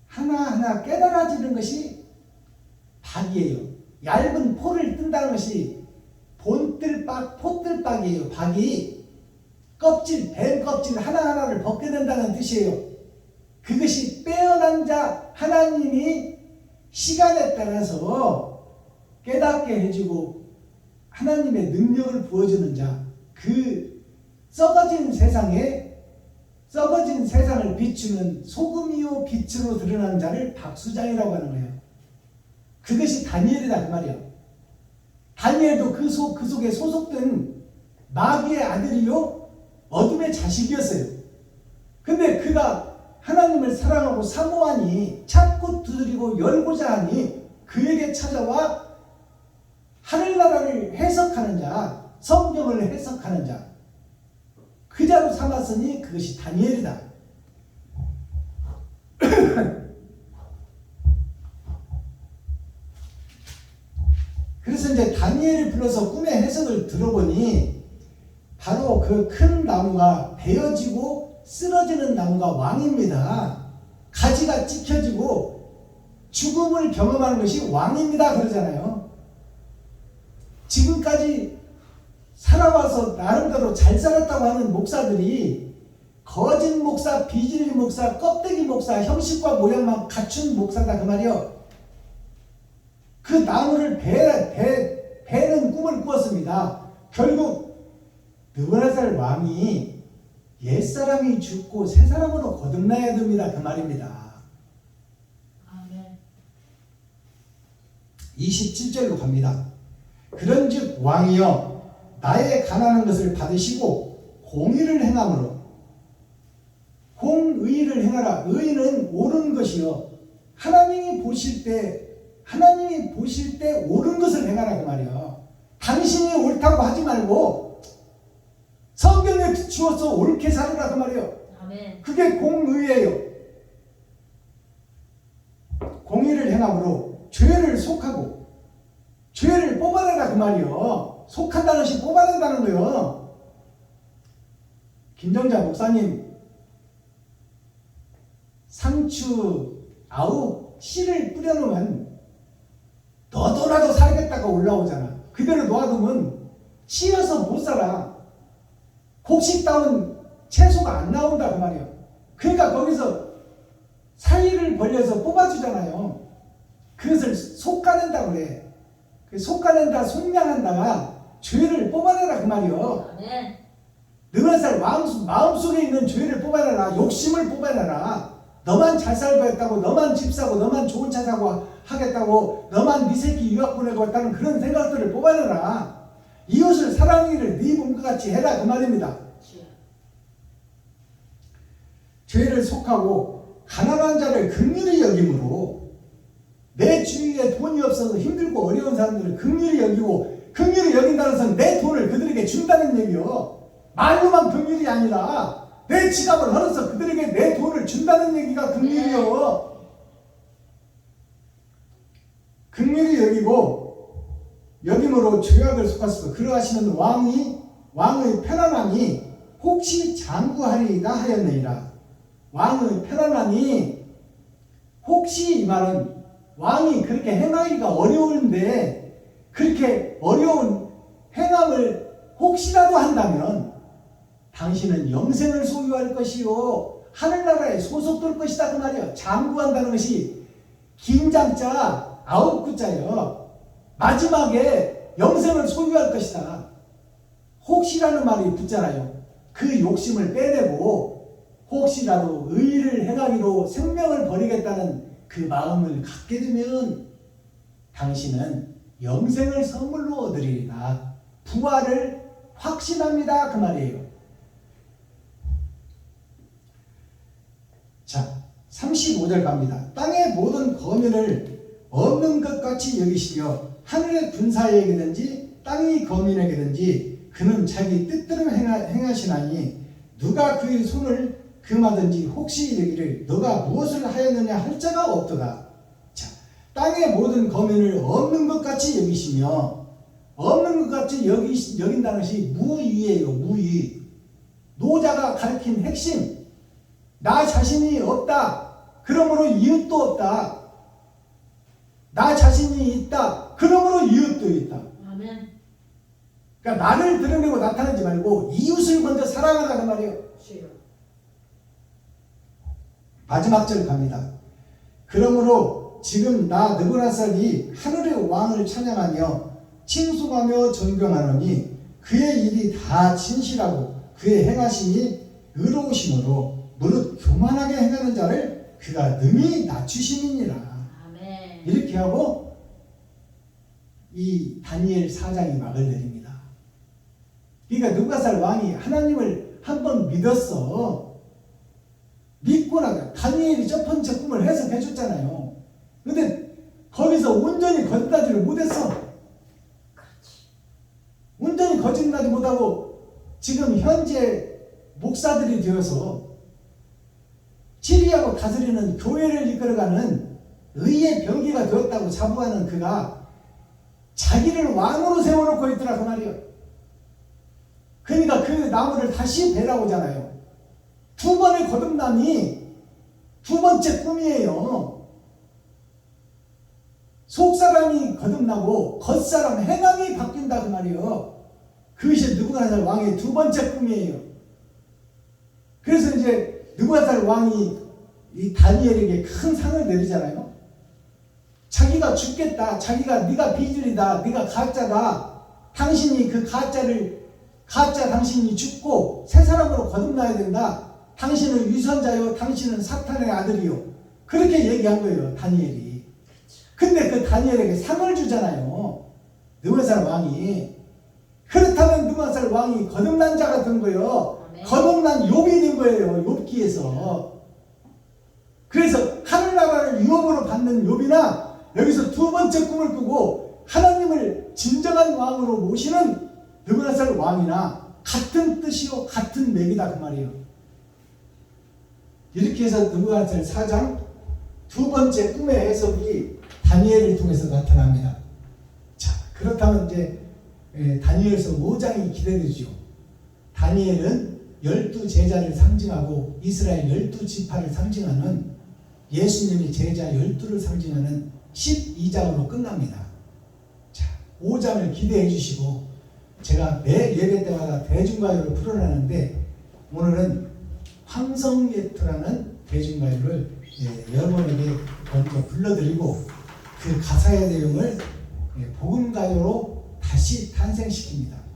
하나하나 깨달아지는 것이 박이에요. 얇은 포를 뜬다는 것이 본뜰박, 포뜰박이에요. 박이 껍질, 뱀 껍질 하나하나를 벗게 된다는 뜻이에요. 그것이 빼어난 자 하나님이 시간에 따라서 깨닫게 해주고 하나님의 능력을 부어주는 자, 그 썩어진 세상을 비추는 소금이요 빛으로 드러나는 자를 박수장이라고 하는 거예요. 그것이 다니엘이다 그 말이야. 다니엘도 그 속에 소속된 마귀의 아들이요 어둠의 자식이었어요. 근데 그가 하나님을 사랑하고 사모하니 찾고 두드리고 열고자 하니 그에게 찾아와 하늘나라를 해석하는 자, 성경을 해석하는 자, 그 자로 삼았으니 그것이 다니엘이다. 그래서 이제 다니엘을 불러서 꿈의 해석을 들어보니 바로 그 큰 나무가 베어지고 쓰러지는 나무가 왕입니다. 가지가 찢겨지고 죽음을 경험하는 것이 왕입니다. 그러잖아요. 지금까지 살아와서 나름대로 잘 살았다고 하는 목사들이 거짓 목사, 비질리 목사, 껍데기 목사, 형식과 모양만 갖춘 목사다 그 말이요. 그 나무를 베는 꿈을 꾸었습니다. 결국 느부갓네살 왕이 옛사람이 죽고 새사람으로 거듭나야 됩니다. 그 말입니다.
아멘.
27절로 갑니다. 그런즉 왕이여 나의 가난한 것을 받으시고 공의를 행함으로 공의를 행하라. 의는 옳은 것이요 하나님이 보실 때 하나님이 보실 때 옳은 것을 행하라 그 말이야. 당신이 옳다고 하지 말고 성경에 비추어서 옳게 살으라 그 말이에요.
아멘.
그게 공의예요. 공의를 행함으로 죄를 속하고 죄를 뽑아내라 그 말이요. 속한다는 것이 뽑아낸다는 거요. 김정자 목사님 상추 9씨를 뿌려놓으면 너도 나도 살겠다고 올라오잖아. 그대로 놔두면 씌어서 못 살아. 곡식다운 채소가 안 나온다 그 말이에요. 그러니까 거기서 사이를 벌려서 뽑아주잖아요. 그것을 속가낸다 그래. 속가낸다, 속량한다가 죄를 뽑아내라 그 말이요.
아멘.
너는 살 마음속에 있는 죄를 뽑아내라. 욕심을 뽑아내라. 너만 잘 살고 했다고, 너만 집 사고, 너만 좋은 차 사고 하겠다고, 너만 네 새끼 유학 보내고 했다는 그런 생각들을 뽑아내라. 이웃을 사랑하기를 네 몸과 같이 해라 그 말입니다. 죄를 속하고 가난한 자를 긍휼히 여김으로 내 주위에 돈이 없어서 힘들고 어려운 사람들을 긍휼히 여기고, 긍휼히 여긴다는 것은 내 돈을 그들에게 준다는 얘기요. 말로만 긍휼이 아니라 내 지갑을 헐어서 그들에게 내 돈을 준다는 얘기가 긍휼이요. 긍휼히 여김으로 죄악을 속았어. 그러하시는 왕의 편안함이 혹시 장구하리이다 하였느니라. 왕의 편안함이 혹시, 이 말은 왕이 그렇게 행하기가 어려운데 그렇게 어려운 행함을 혹시라도 한다면 당신은 영생을 소유할 것이요 하늘나라에 소속될 것이다 그 말이에요. 장구한다는 것이 긴장자 9구자예요. 마지막에 영생을 소유할 것이다. 혹시라는 말이 붙잖아요. 그 욕심을 빼내고 혹시라도 의를 행하기로 생명을 버리겠다는 그 마음을 갖게 되면 당신은 영생을 선물로 얻으리라. 부활을 확신합니다 그 말이에요. 자, 35절 갑니다. 땅의 모든 거민을 없는 것 같이 여기시며 하늘의 군사에게든지 땅의 거민에게든지 그는 자기 뜻대로 행하시나니 누가 그의 손을 금하든지 혹시 이르기를 너가 무엇을 하였느냐 할 자가 없도다. 자, 땅의 모든 거민을 없는 것 같이 여기시며, 없는 것 같이 여긴다는 것이 무의예요. 무의. 노자가 가르친 핵심. 나 자신이 없다. 그러므로 이웃도 없다. 나 자신이 있다. 그러므로 이웃도 있다.
아멘.
그러니까 나를 드러내고 나타내지 말고 이웃을 먼저 사랑하라 그 말이에요. 마지막 절 갑니다. 그러므로 지금 나 느부갓네살이 하늘의 왕을 찬양하며 칭송하며 존경하노니 그의 일이 다 진실하고 그의 행하심이 의로우심으로 무릇 교만하게 행하는 자를 그가 능히 낮추심이니라.
아멘.
이렇게 하고 이 다니엘 4장이 막을 내립니다. 그러니까 느부갓네살 왕이 하나님을 한번 믿었어. 믿고 나가 다니엘이 첫 번째 꿈을 해석해 줬잖아요. 근데 거기서 온전히 거듭나지를 못했어. 온전히 거듭나지 못하고 지금 현재 목사들이 되어서 치리하고 다스리는 교회를 이끌어가는 의의 병기가 되었다고 자부하는 그가 자기를 왕으로 세워놓고 있더라 그 말이에요. 그러니까 그 나무를 다시 베라고잖아요. 두 번의 거듭남이 두 번째 꿈이에요. 속사람이 거듭나고 겉사람 행함이 바뀐다 그 말이에요. 그것이 느부갓네살 왕의 두 번째 꿈이에요. 그래서 이제 느부갓네살 왕이 이 다니엘에게 큰 상을 내리잖아요. 자기가 죽겠다. 자기가 네가 비질이다. 네가 가짜다. 당신이 그 가짜 당신이 죽고 새 사람으로 거듭나야 된다. 당신은 위선자요. 당신은 사탄의 아들이요. 그렇게 얘기한 거예요. 다니엘이. 근데 그 다니엘에게 상을 주잖아요. 느부갓네살 왕이. 그렇다면 느부갓네살 왕이 거듭난 자가 된 거예요. 거듭난 욥이 된 거예요. 욥기에서. 그래서 하늘나라를 유업으로 받는 욥이나 여기서 두 번째 꿈을 꾸고 하나님을 진정한 왕으로 모시는 느부갓네살 왕이나 같은 뜻이요 같은 맥이다 그 말이에요. 이렇게 해서 느부갓네살 4장 두 번째 꿈의 해석이 다니엘을 통해서 나타납니다. 자, 그렇다면 이제 다니엘서 5장이 기대되죠. 다니엘은 12제자를 상징하고 이스라엘 12지파를 상징하는 예수님이 제자 12를 상징하는 12장으로 끝납니다. 자, 5장을 기대해 주시고 제가 매 예배 때마다 대중가요를 풀어내는데 오늘은 황성예트라는 대중가요를 여러분에게 먼저 불러드리고 그 가사의 내용을 복음가요로 다시 탄생시킵니다.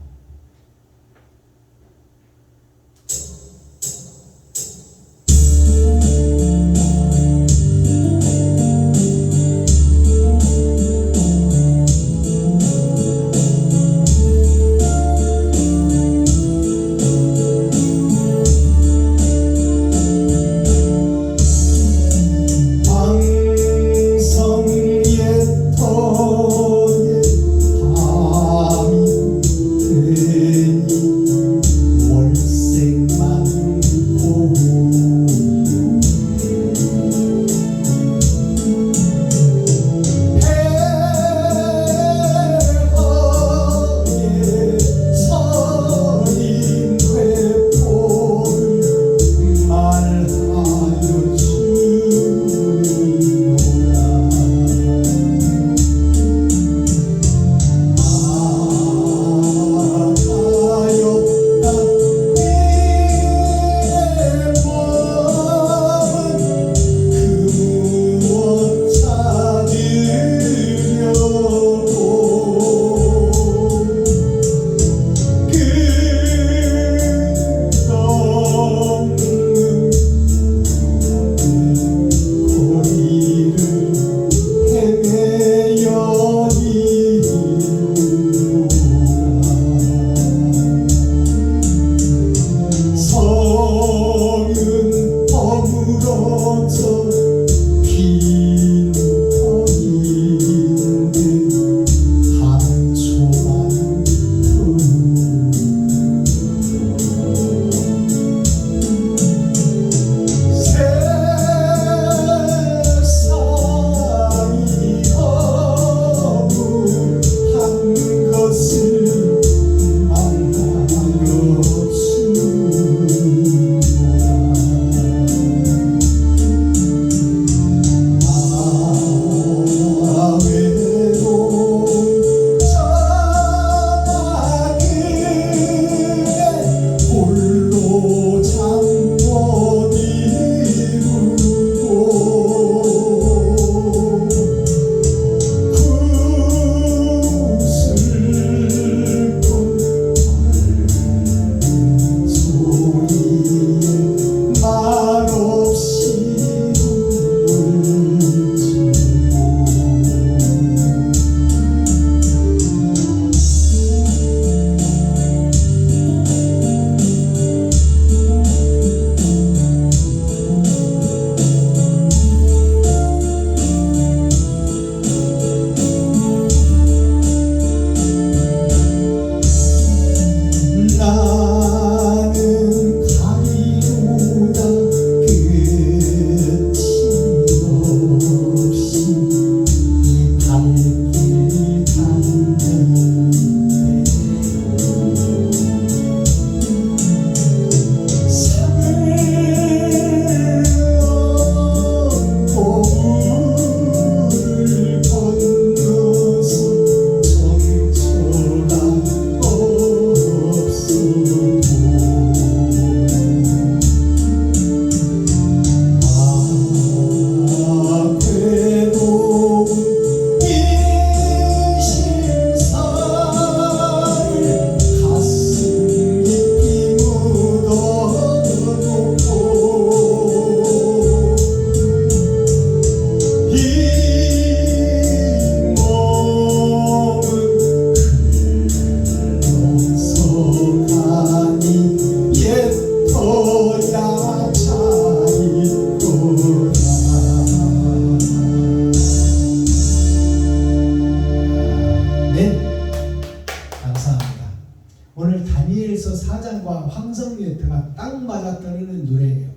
노래예요.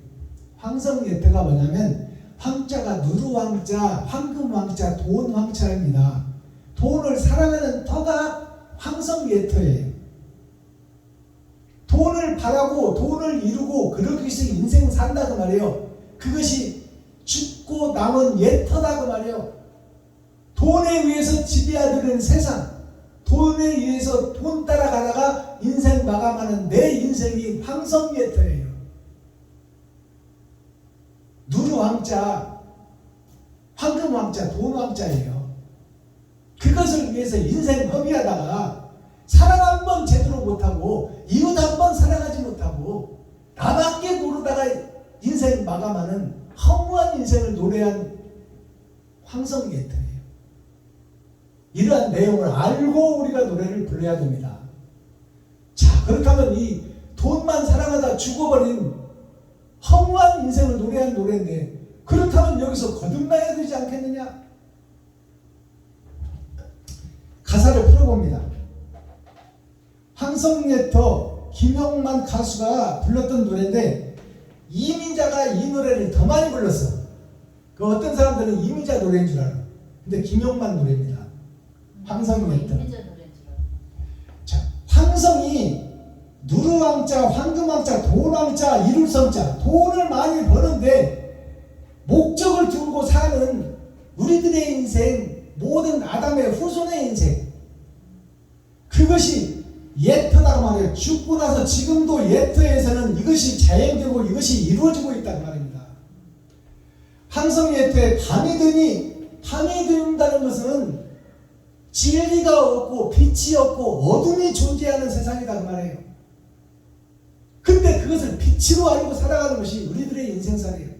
황성예태가 뭐냐면 황자가 누르왕자, 황금왕자, 돈왕자입니다. 돈을 사랑하는 터가 황성예터예요. 돈을 바라고 돈을 이루고 그러기 위해서 인생 산다 그 말이에요. 그것이 죽고 남은 예터다 그 말이에요. 돈에 의해서 지배하는 세상, 돈에 의해서 돈 따라가다가 인생 마감하는 내 인생이 황성예터예요. 누르왕자, 황금왕자, 돈왕자예요. 그것을 위해서 인생 허비하다가 사랑 한 번 제대로 못하고 이웃 한 번 사랑하지 못하고 나밖에 모르다가 인생 마감하는 허무한 인생을 노래한 황성예터예요. 이러한 내용을 알고 우리가 노래를 불러야 됩니다. 자, 그렇다면 이 돈만 사랑하다 죽어버린 허무한 인생을 노래한 노래인데 그렇다면 여기서 거듭나야 되지 않겠느냐? 가사를 풀어봅니다. 황성예터 김용만 가수가 불렀던 노래인데 이미자가 이 노래를 더 많이 불렀어. 그 어떤 사람들은 이미자 노래인 줄 알아. 근데 김용만 노래입니다. 황성예터. 자, 황성이 누르왕자, 황금왕자, 돈왕자, 이룰성자, 돈을 많이 버는데 목적을 두고 사는 우리들의 인생, 모든 아담의 후손의 인생, 그것이 예터다 말이에요. 죽고 나서 지금도 예터에서는 이것이 자행되고 이것이 이루어지고 있다는 말입니다. 황성예터에 밤이 된다는 것은 진리가 없고 빛이 없고 어둠이 존재하는 세상이다 그 말이에요. 근데 그것을 빛으로 알고 살아가는 것이 우리들의 인생살이에요.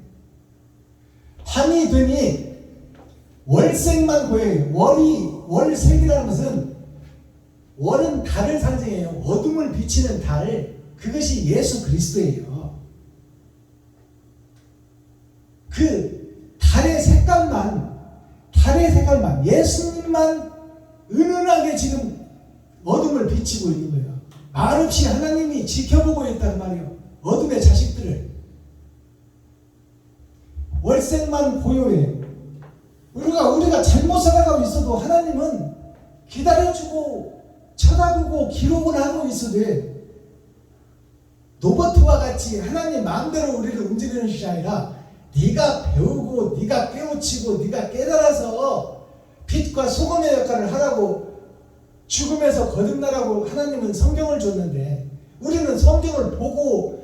밤이 되니 월색만 보여요. 월색이라는 것은 월은 달을 상징해요. 어둠을 비치는 달, 그것이 예수 그리스도예요. 그 달의 색깔만 예수님만 은은하게 지금 어둠을 비치고 있는 거예요. 말없이 하나님이 지켜보고 있다는 말이에요. 어둠의 자식들을. 월색만 고요해. 우리가 잘못 살아가고 있어도 하나님은 기다려주고 쳐다보고 기록을 하고 있어도 로봇과 같이 하나님 마음대로 우리를 움직이는 것이 아니라 네가 배우고 네가 깨우치고 네가 깨달아서 빛과 소금의 역할을 하라고 죽음에서 거듭나라고 하나님은 성경을 줬는데 우리는 성경을 보고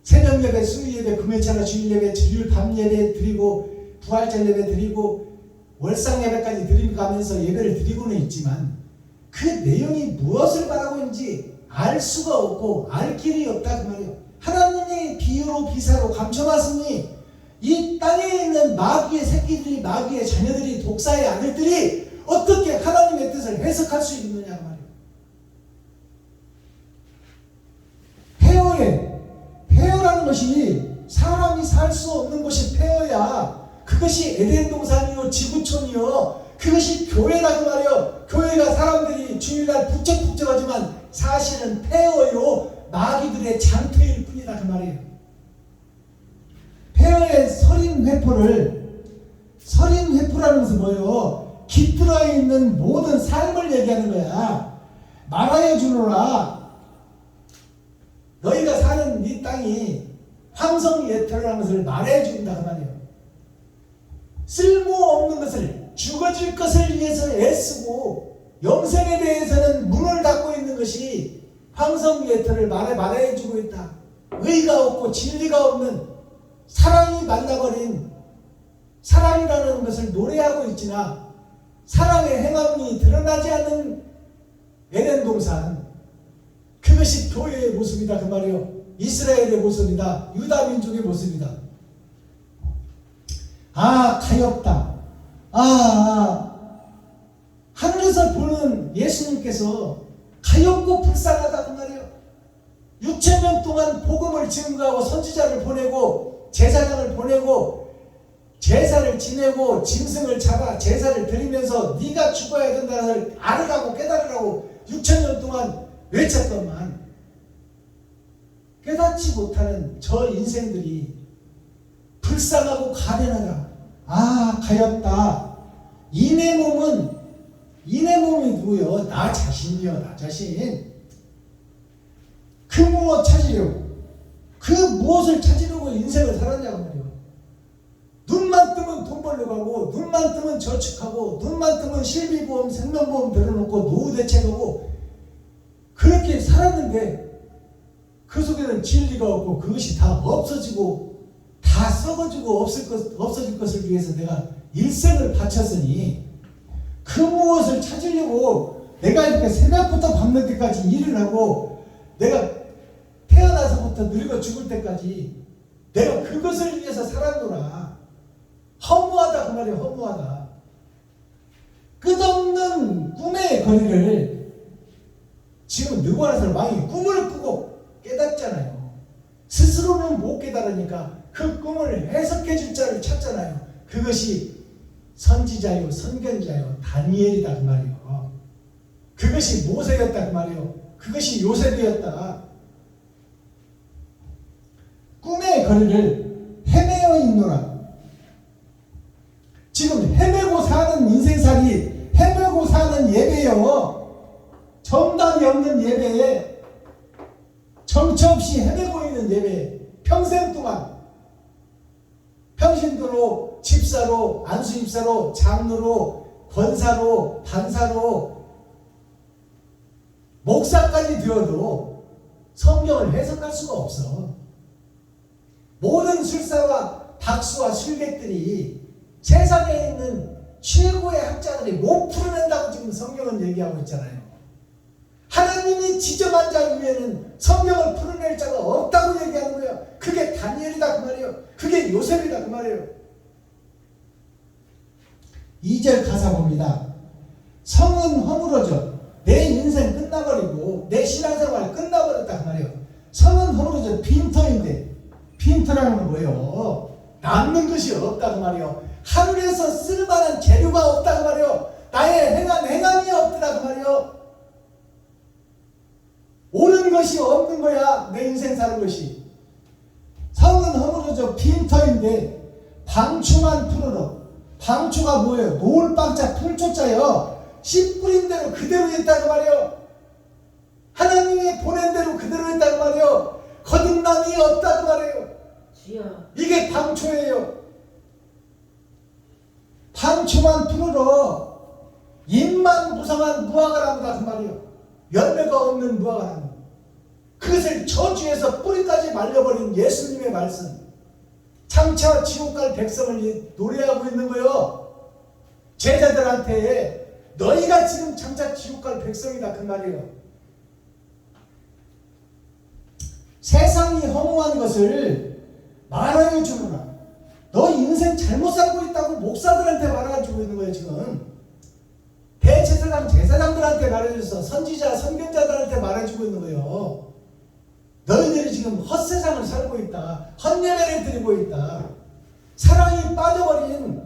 새벽예배, 수요예배, 금요일차나 주일예배, 주일 밤예배 드리고 부활절 예배 드리고 월상예배까지 드리면서 예배를 드리고는 있지만 그 내용이 무엇을 말하고 있는지 알 수가 없고 알 길이 없다 그 말이에요. 하나님이 비유로 비사로 감춰놨으니 이 땅에 있는 마귀의 새끼들이, 마귀의 자녀들이, 독사의 아들들이 어떻게 하나님의 뜻을 해석할 수 있느냐 말이에요. 폐허라는 것이 사람이 살 수 없는 곳이 폐허야. 그것이 에덴 동산이요 지구촌이요 그것이 교회다 그 말이에요. 교회가 사람들이 주일날 북적북적하지만 사실은 폐허요 마귀들의 장터일 뿐이다 그 말이에요. 폐허의 서린회포라는 것은 뭐예요? 깃들어 있는 모든 삶을 얘기하는 거야. 말하여 주노라. 너희가 사는 이 땅이 황성예터라는 것을 말해 준다 그 말이에요. 쓸모없는 것을, 죽어질 것을 위해서 애쓰고 영생에 대해서는 문을 닫고 있는 것이 황성예터를 말해주고 있다. 의가 없고 진리가 없는 사랑이 말라버린 사랑이라는 것을 노래하고 있지나 사랑의 행함이 드러나지 않는 에덴 동산, 그것이 교회의 모습이다 그 말이에요. 이스라엘의 모습이다. 유다 민족의 모습이다. 가엾다. 하늘에서 보는 예수님께서 가엾고 불쌍하다 그 말이에요. 6,000년 동안 복음을 증거하고 선지자를 보내고 제사장을 보내고 제사를 지내고 짐승을 잡아 제사를 드리면서 네가 죽어야 된다는 것을 알으라고 깨달으라고 6,000년 동안 외쳤건만 깨닫지 못하는 저 인생들이 불쌍하고 가련하다. 아, 가엾다. 이내 몸이 누구요? 나 자신이요, 나 자신. 그 무엇 찾으려고, 그 무엇을 찾으려고 인생을 살았냐고 말이요. 눈만 뜨면 돈 벌려고 하고, 눈만 뜨면 저축하고, 눈만 뜨면 실비보험, 생명보험 들어놓고 노후 대책하고 그렇게 살았는데 그 속에는 진리가 없고 그것이 다 없어지고 다 썩어지고 없어질 것을 위해서 내가 일생을 바쳤으니 그 무엇을 찾으려고 내가 이렇게 새벽부터 밤늦게까지 일을 하고 내가 태어나서부터 늙어 죽을 때까지 내가 그것을 위해서 살았노라. 허무하다 그 말이야. 허무하다. 끝없는 꿈의 거리를 지금 느고라서 왕이 꿈을 꾸고 깨닫잖아요. 스스로는 못 깨달으니까 그 꿈을 해석해 줄 자를 찾잖아요. 그것이 선지자요 선견자요 다니엘이다 그 말이요. 그것이 모세였다 그 말이요. 그것이 요셉이었다. 꿈의 거리를 헤매어 있노라. 지금 헤매고 사는 인생살이, 헤매고 사는 예배요. 정답이 없는 예배에, 정처 없이 헤매고 있는 예배, 평생 동안 평신도로, 집사로, 안수집사로, 장로로, 권사로, 반사로, 목사까지 되어도 성경을 해석할 수가 없어. 모든 술사와 박수와 술객들이 세상에 있는 최고의 학자들이 못 풀어낸다고 지금 성경은 얘기하고 있잖아요. 하나님이 지정한 자 위에는 성경을 풀어낼 자가 없다고 얘기하는 거예요. 그게 다니엘이다 그 말이에요. 그게 요셉이다 그 말이에요. 2절 가사 봅니다. 성은 허물어져 내 인생 끝나버리고 내 신앙생활 끝나버렸다 그 말이에요. 성은 허물어져 빈터인데, 빈터라는 건 뭐예요? 남는 것이 없다 그 말이에요. 하늘에서 쓸만한 재료가 없다 그 말이에요. 나의 행함이 없다 그 말이에요. 옳은 것이 없는 거야. 내 인생 사는 것이. 성은 허물어져 빈터인데 방추만 풀어러. 방추가 뭐예요? 노을방자 풀초자요. 씨 뿌린 대로 그대로 있다고 말이에요. 하나님이 보낸 대로 그대로 있다고 말이에요. 거듭남이 없다고 말이에요. 이게 방초예요. 방추만 풀어러 입만 무성한 무화과나무다 그 말이에요. 열매가 없는 무화과나무. 그것을 저주해서 뿌리까지 말려버린 예수님의 말씀. 장차 지옥 갈 백성을 노래하고 있는 거예요. 제자들한테 너희가 지금 장차 지옥 갈 백성이다 그 말이에요. 세상이 허무한 것을 말하여 주노라. 너 인생 잘못 살고 있다고 목사들한테 말해주고 있는 거예요 지금. 대제사장 제사장들한테 말해줘서 선지자 선견자들한테 말해주고 있는 거예요. 너희들이 지금 헛세상을 살고 있다. 헛예배를 드리고 있다. 사랑이 빠져버린,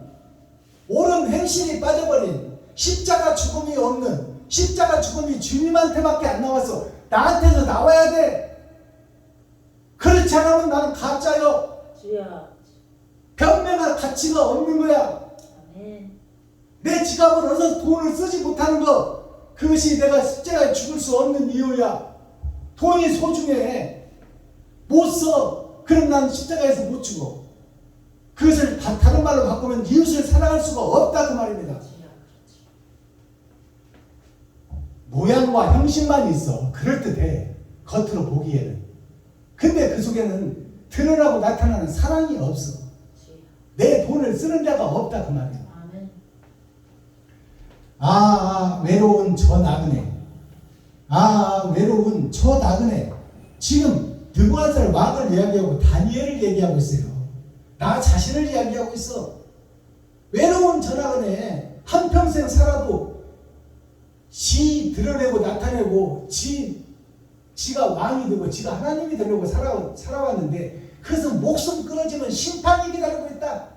옳은 행실이 빠져버린, 십자가 죽음이 없는, 십자가 죽음이 주님한테밖에 안 나왔어. 나한테서 나와야 돼. 그렇지 않으면 나는 가짜요. 변명할 가치가 없는 거야. 내 지갑을 얻어서 돈을 쓰지 못하는 것, 그것이 내가 십자가에 죽을 수 없는 이유야. 돈이 소중해. 못 써. 그럼 난 십자가에서 못 죽어. 그것을 다른 말로 바꾸면 이웃을 사랑할 수가 없다 그 말입니다. 모양과 형식만 있어. 그럴듯해. 겉으로 보기에는. 근데 그 속에는 드러나고 나타나는 사랑이 없어. 내 돈을 쓰는 자가 없다 그 말이야. 외로운 저 나그네. 외로운 저 나그네. 지금 느부갓네살 왕을 이야기하고 다니엘을 얘기하고 있어요. 나 자신을 이야기하고 있어. 외로운 저 나그네. 한평생 살아도 지 드러내고 나타내고 지가 왕이 되고 지가 하나님이 되려고 살아왔는데 그래서 목숨 끊어지면 심판이 기다리고 있다.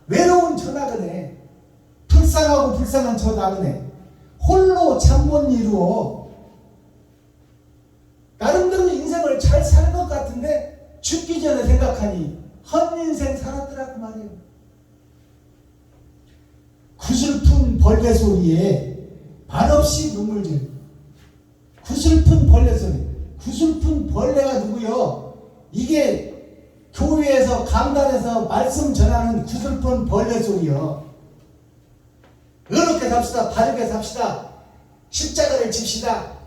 외로운 저 나그네. 불쌍하고 불쌍한 저 나그네. 홀로 잠 못 이루어 나름대로 인생을 잘 살 것 같은데 죽기 전에 생각하니 헛인생 살았더라 그 말이에요. 구슬픈 벌레 소리에 말없이 눈물 질. 구슬픈 벌레 소리. 구슬픈 벌레가 누구요? 이게 교회에서 강단에서 말씀 전하는 구슬픈 벌레 소리요. 의롭게 삽시다. 바르게 삽시다. 십자가를 집시다.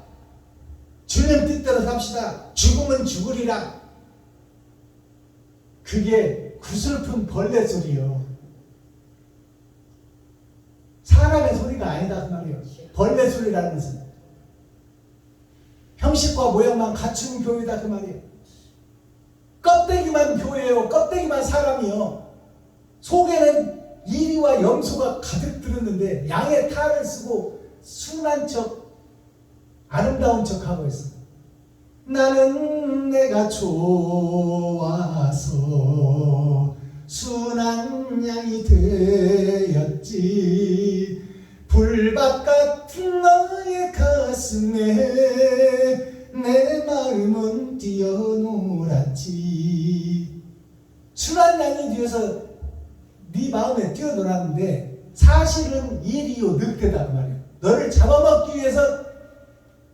주님 뜻대로 삽시다. 죽으면 죽으리라. 그게 구슬픈 벌레 소리요. 사람의 소리가 아니다 그 말이에요. 벌레 소리라는 것은 형식과 모양만 갖춘 교회다 그 말이에요. 껍데기만 교회요. 껍데기만 사람이요. 속에는 이리와 염소가 가득 들었는데 양의 탈을 쓰고 순한 척 아름다운 척 하고 있어. 나는 내가 좋아서 순한 양이 되었지. 불밭 같은 너의 가슴에 내 마음은 뛰어놀았지. 순한 양이 되어서 네 마음에 뛰어놀았는데 사실은 이리요 늑대다 그 말이에요. 너를 잡아먹기 위해서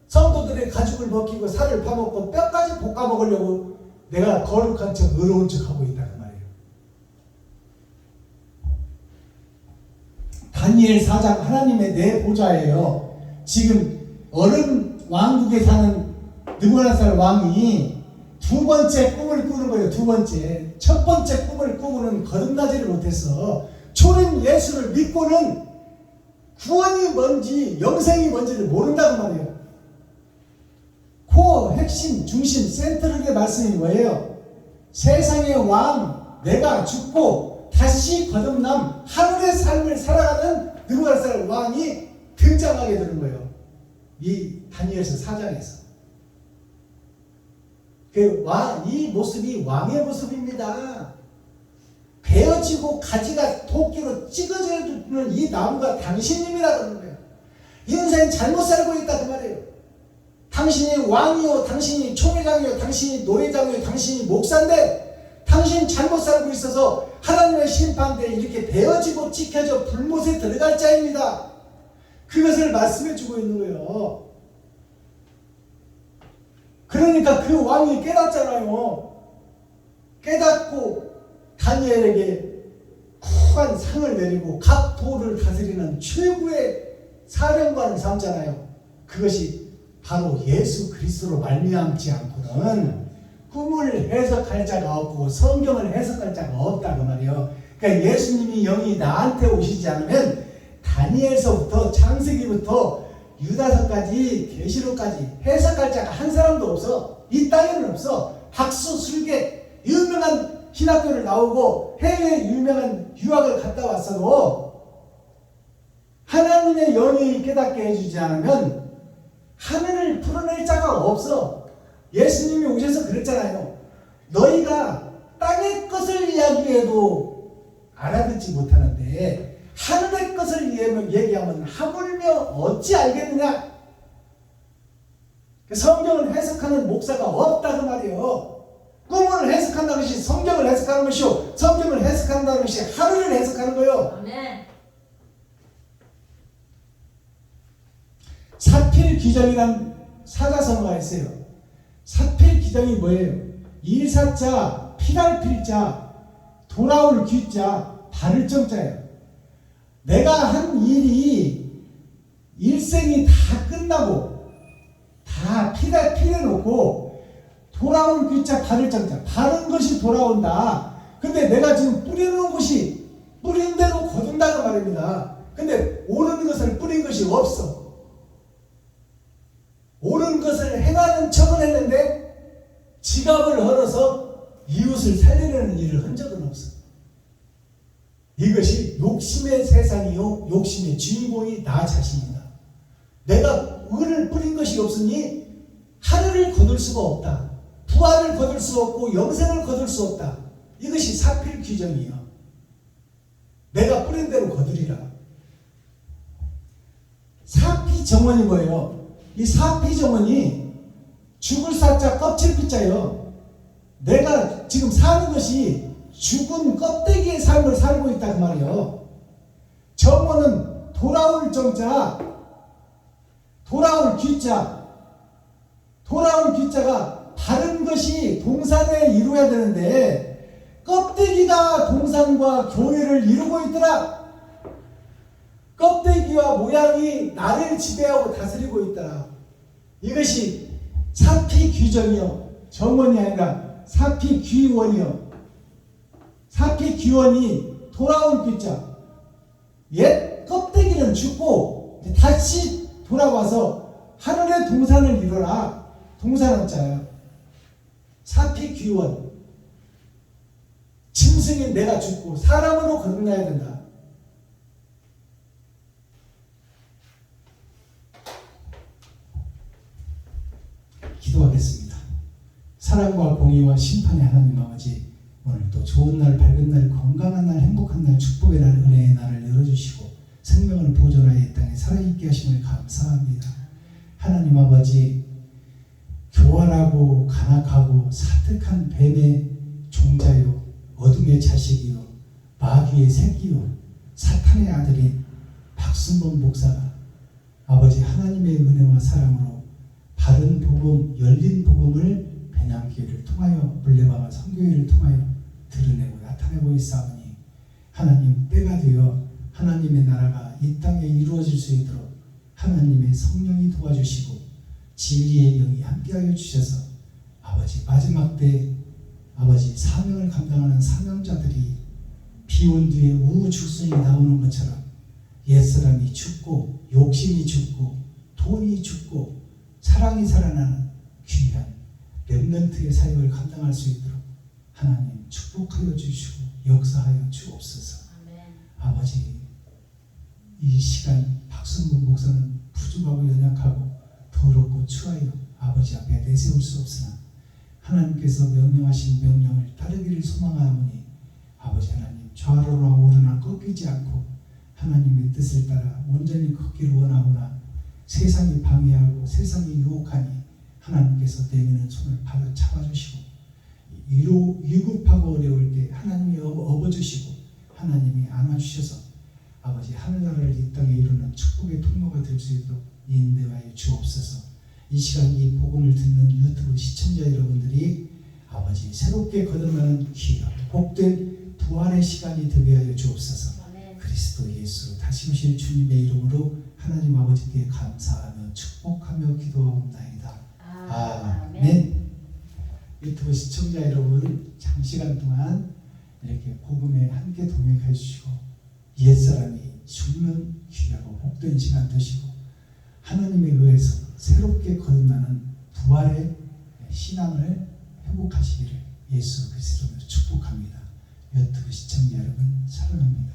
성도들의 가죽을 벗기고 살을 파먹고 뼈까지 볶아먹으려고 내가 거룩한 척 의로운 척 하고 있다 그 말이에요. 다니엘 4장 하나님의 내 보좌예요. 지금 얼음 왕국에 사는 느부갓네살 왕이 두 번째 꿈을 꾸는 거예요. 두 번째. 첫 번째 꿈을 꾸고는 거듭나지를 못했어. 초림 예수를 믿고는 구원이 뭔지 영생이 뭔지를 모른다고 말이에요. 그 핵심 중심 센트럴의 말씀이 뭐예요? 세상의 왕 내가 죽고 다시 거듭남 하늘의 삶을 살아가는 느부갓네살 왕이 등장하게 되는 거예요. 이 다니엘서 4장에서. 이 모습이 왕의 모습입니다. 베어지고 가지가 도끼로 찢어지는 이 나무가 당신님이라 그러는 거예요. 인생 잘못 살고 있다 그 말이에요. 당신이 왕이요, 당신이 총회장이요, 당신이 노회장이요, 당신이 목사인데 당신 잘못 살고 있어서 하나님의 심판대에 이렇게 베어지고 찍혀져 불못에 들어갈 자입니다. 그것을 말씀해 주고 있는 거예요. 그러니까 그 왕이 깨닫잖아요. 깨닫고 다니엘에게 큰 상을 내리고 각 도를 다스리는 최고의 사령관을 삼잖아요. 그것이 바로 예수 그리스도로 말미암지 않고는 꿈을 해석할 자가 없고 성경을 해석할 자가 없다고 말이에요. 그러니까 예수님이 영이 나한테 오시지 않으면 다니엘서부터 창세기부터 유다서까지 계시록까지 해석할 자가 한 사람도 없어. 이 땅에는 없어. 학수 술객 유명한 신학교를 나오고 해외에 유명한 유학을 갔다 왔어도 하나님의 영이 깨닫게 해주지 않으면 하늘을 풀어낼 자가 없어. 예수님이 오셔서 그랬잖아요. 너희가 땅의 것을 이야기해도 알아듣지 못하는데 하늘의 것을 얘기하면 하물며 어찌 알겠느냐. 성경을 해석하는 목사가 없다는 말이에요. 꿈을 해석한다는 것이 성경을 해석하는 것이요, 성경을 해석한다는 것이 하늘을 해석하는 거예요.
아멘.
사필귀정이란 사자성어가 있어요. 사필귀정이 뭐예요? 일사자, 필할 필자, 돌아올 귀자, 바를 정자예요. 내가 한 일이 일생이 다 끝나고 다 필해놓고 돌아올 귀자, 바를 정자, 바른 것이 돌아온다. 근데 내가 지금 뿌려놓은 것이 뿌린 대로 거둔다고 말입니다. 근데 옳은 것을 뿌린 것이 없어. 옳은 것을 행하는 척은 했는데 지갑을 헐어서 이웃을 살리려는 일을 한 적은 없어. 이것이 욕심의 세상이요, 욕심의 주인공이 나 자신이다. 내가 의를 뿌린 것이 없으니 하늘을 거둘 수가 없다. 부활을 거둘 수 없고 영생을 거둘 수 없다. 이것이 사필귀정이요. 내가 뿌린 대로 거두리라. 사피정원이 뭐예요? 이 사피정원이 죽을 사자 껍질 피자요. 내가 지금 사는 것이 죽은 껍데기의 삶을 살고 있다 그 말이에요. 정오는 돌아올 정자, 돌아올 귀자, 돌아올 귀자가 바른 것이 동산에 이루어야 되는데 껍데기가 동산과 교회를 이루고 있더라. 껍데기와 모양이 나를 지배하고 다스리고 있더라. 이것이 사피귀정이요, 정원이 아니라 사피귀원이요. 사피귀원이 돌아올 귀자. 옛 껍데기는 죽고 다시 돌아와서 하늘의 동산을 이루라. 동산원자예요. 사피귀원. 짐승인 내가 죽고 사람으로 거듭나야 된다. 기도하겠습니다. 사랑과 공의와 심판의 하나님 아버지, 오늘 또 좋은 날, 밝은 날, 건강한 날, 행복한 날, 축복의 날, 은혜의 날을 열어주시고 생명을 보존하여 이 땅에 살아있게 하심을 감사합니다. 하나님 아버지, 교활하고 간악하고 사특한 뱀의 종자요, 어둠의 자식이요, 마귀의 새끼요, 사탄의 아들인 박순범 목사가 아버지 하나님의 은혜와 사랑으로 바른 복음, 열린 복음을 배낭기회를 통하여 물레방아 선교회를 통하여 드러내고 나타내고 있사오니 하나님 때가 되어 하나님의 나라가 이 땅에 이루어질 수 있도록 하나님의 성령이 도와주시고 진리의 영이 함께하여 주셔서 아버지 마지막 때 아버지 사명을 감당하는 사명자들이 비온 뒤에 우후죽순이 나오는 것처럼 옛사람이 죽고 욕심이 죽고 돈이 죽고 사랑이 살아나는 귀한 렘넌트의 사역을 감당할 수 있도록 하나님 축복하여 주시고 역사하여 주옵소서.
아멘.
아버지, 이 시간 박순문 목사는 부족하고 연약하고 더럽고 추하여 아버지 앞에 내세울 수 없으나 하나님께서 명령하신 명령을 따르기를 소망하오니 아버지 하나님 좌로나 오르나 꺾이지 않고 하나님의 뜻을 따라 온전히 걷기를 원하오나 세상이 방해하고 세상이 유혹하니 하나님께서 내미는 손을 바로 잡아주시고 위급하고 어려울 때 하나님이 업어주시고 하나님이 안아주셔서 아버지 하늘나라를 이 땅에 이루는 축복의 통로가 될 수 있도록 인도하여 주옵소서. 이 시간 이 복음을 듣는 유튜브 시청자 여러분들이 아버지 새롭게 거듭나는 귀하고 복된 부활의 시간이 되게 하여 주옵소서.
아멘.
그리스도 예수 다시 오실 주님의 이름으로 하나님 아버지께 감사하며 축복하며 기도하옵나이다. 아멘. 유튜브 시청자 여러분, 장시간 동안 이렇게 복음에 함께 동행해 주시고 옛사람이 죽는 귀하고 복된 시간 되시고 하나님에 의해서 새롭게 거듭나는 부활의 신앙을 회복하시기를 예수 그리스도로 축복합니다. 유튜브 시청자 여러분 사랑합니다.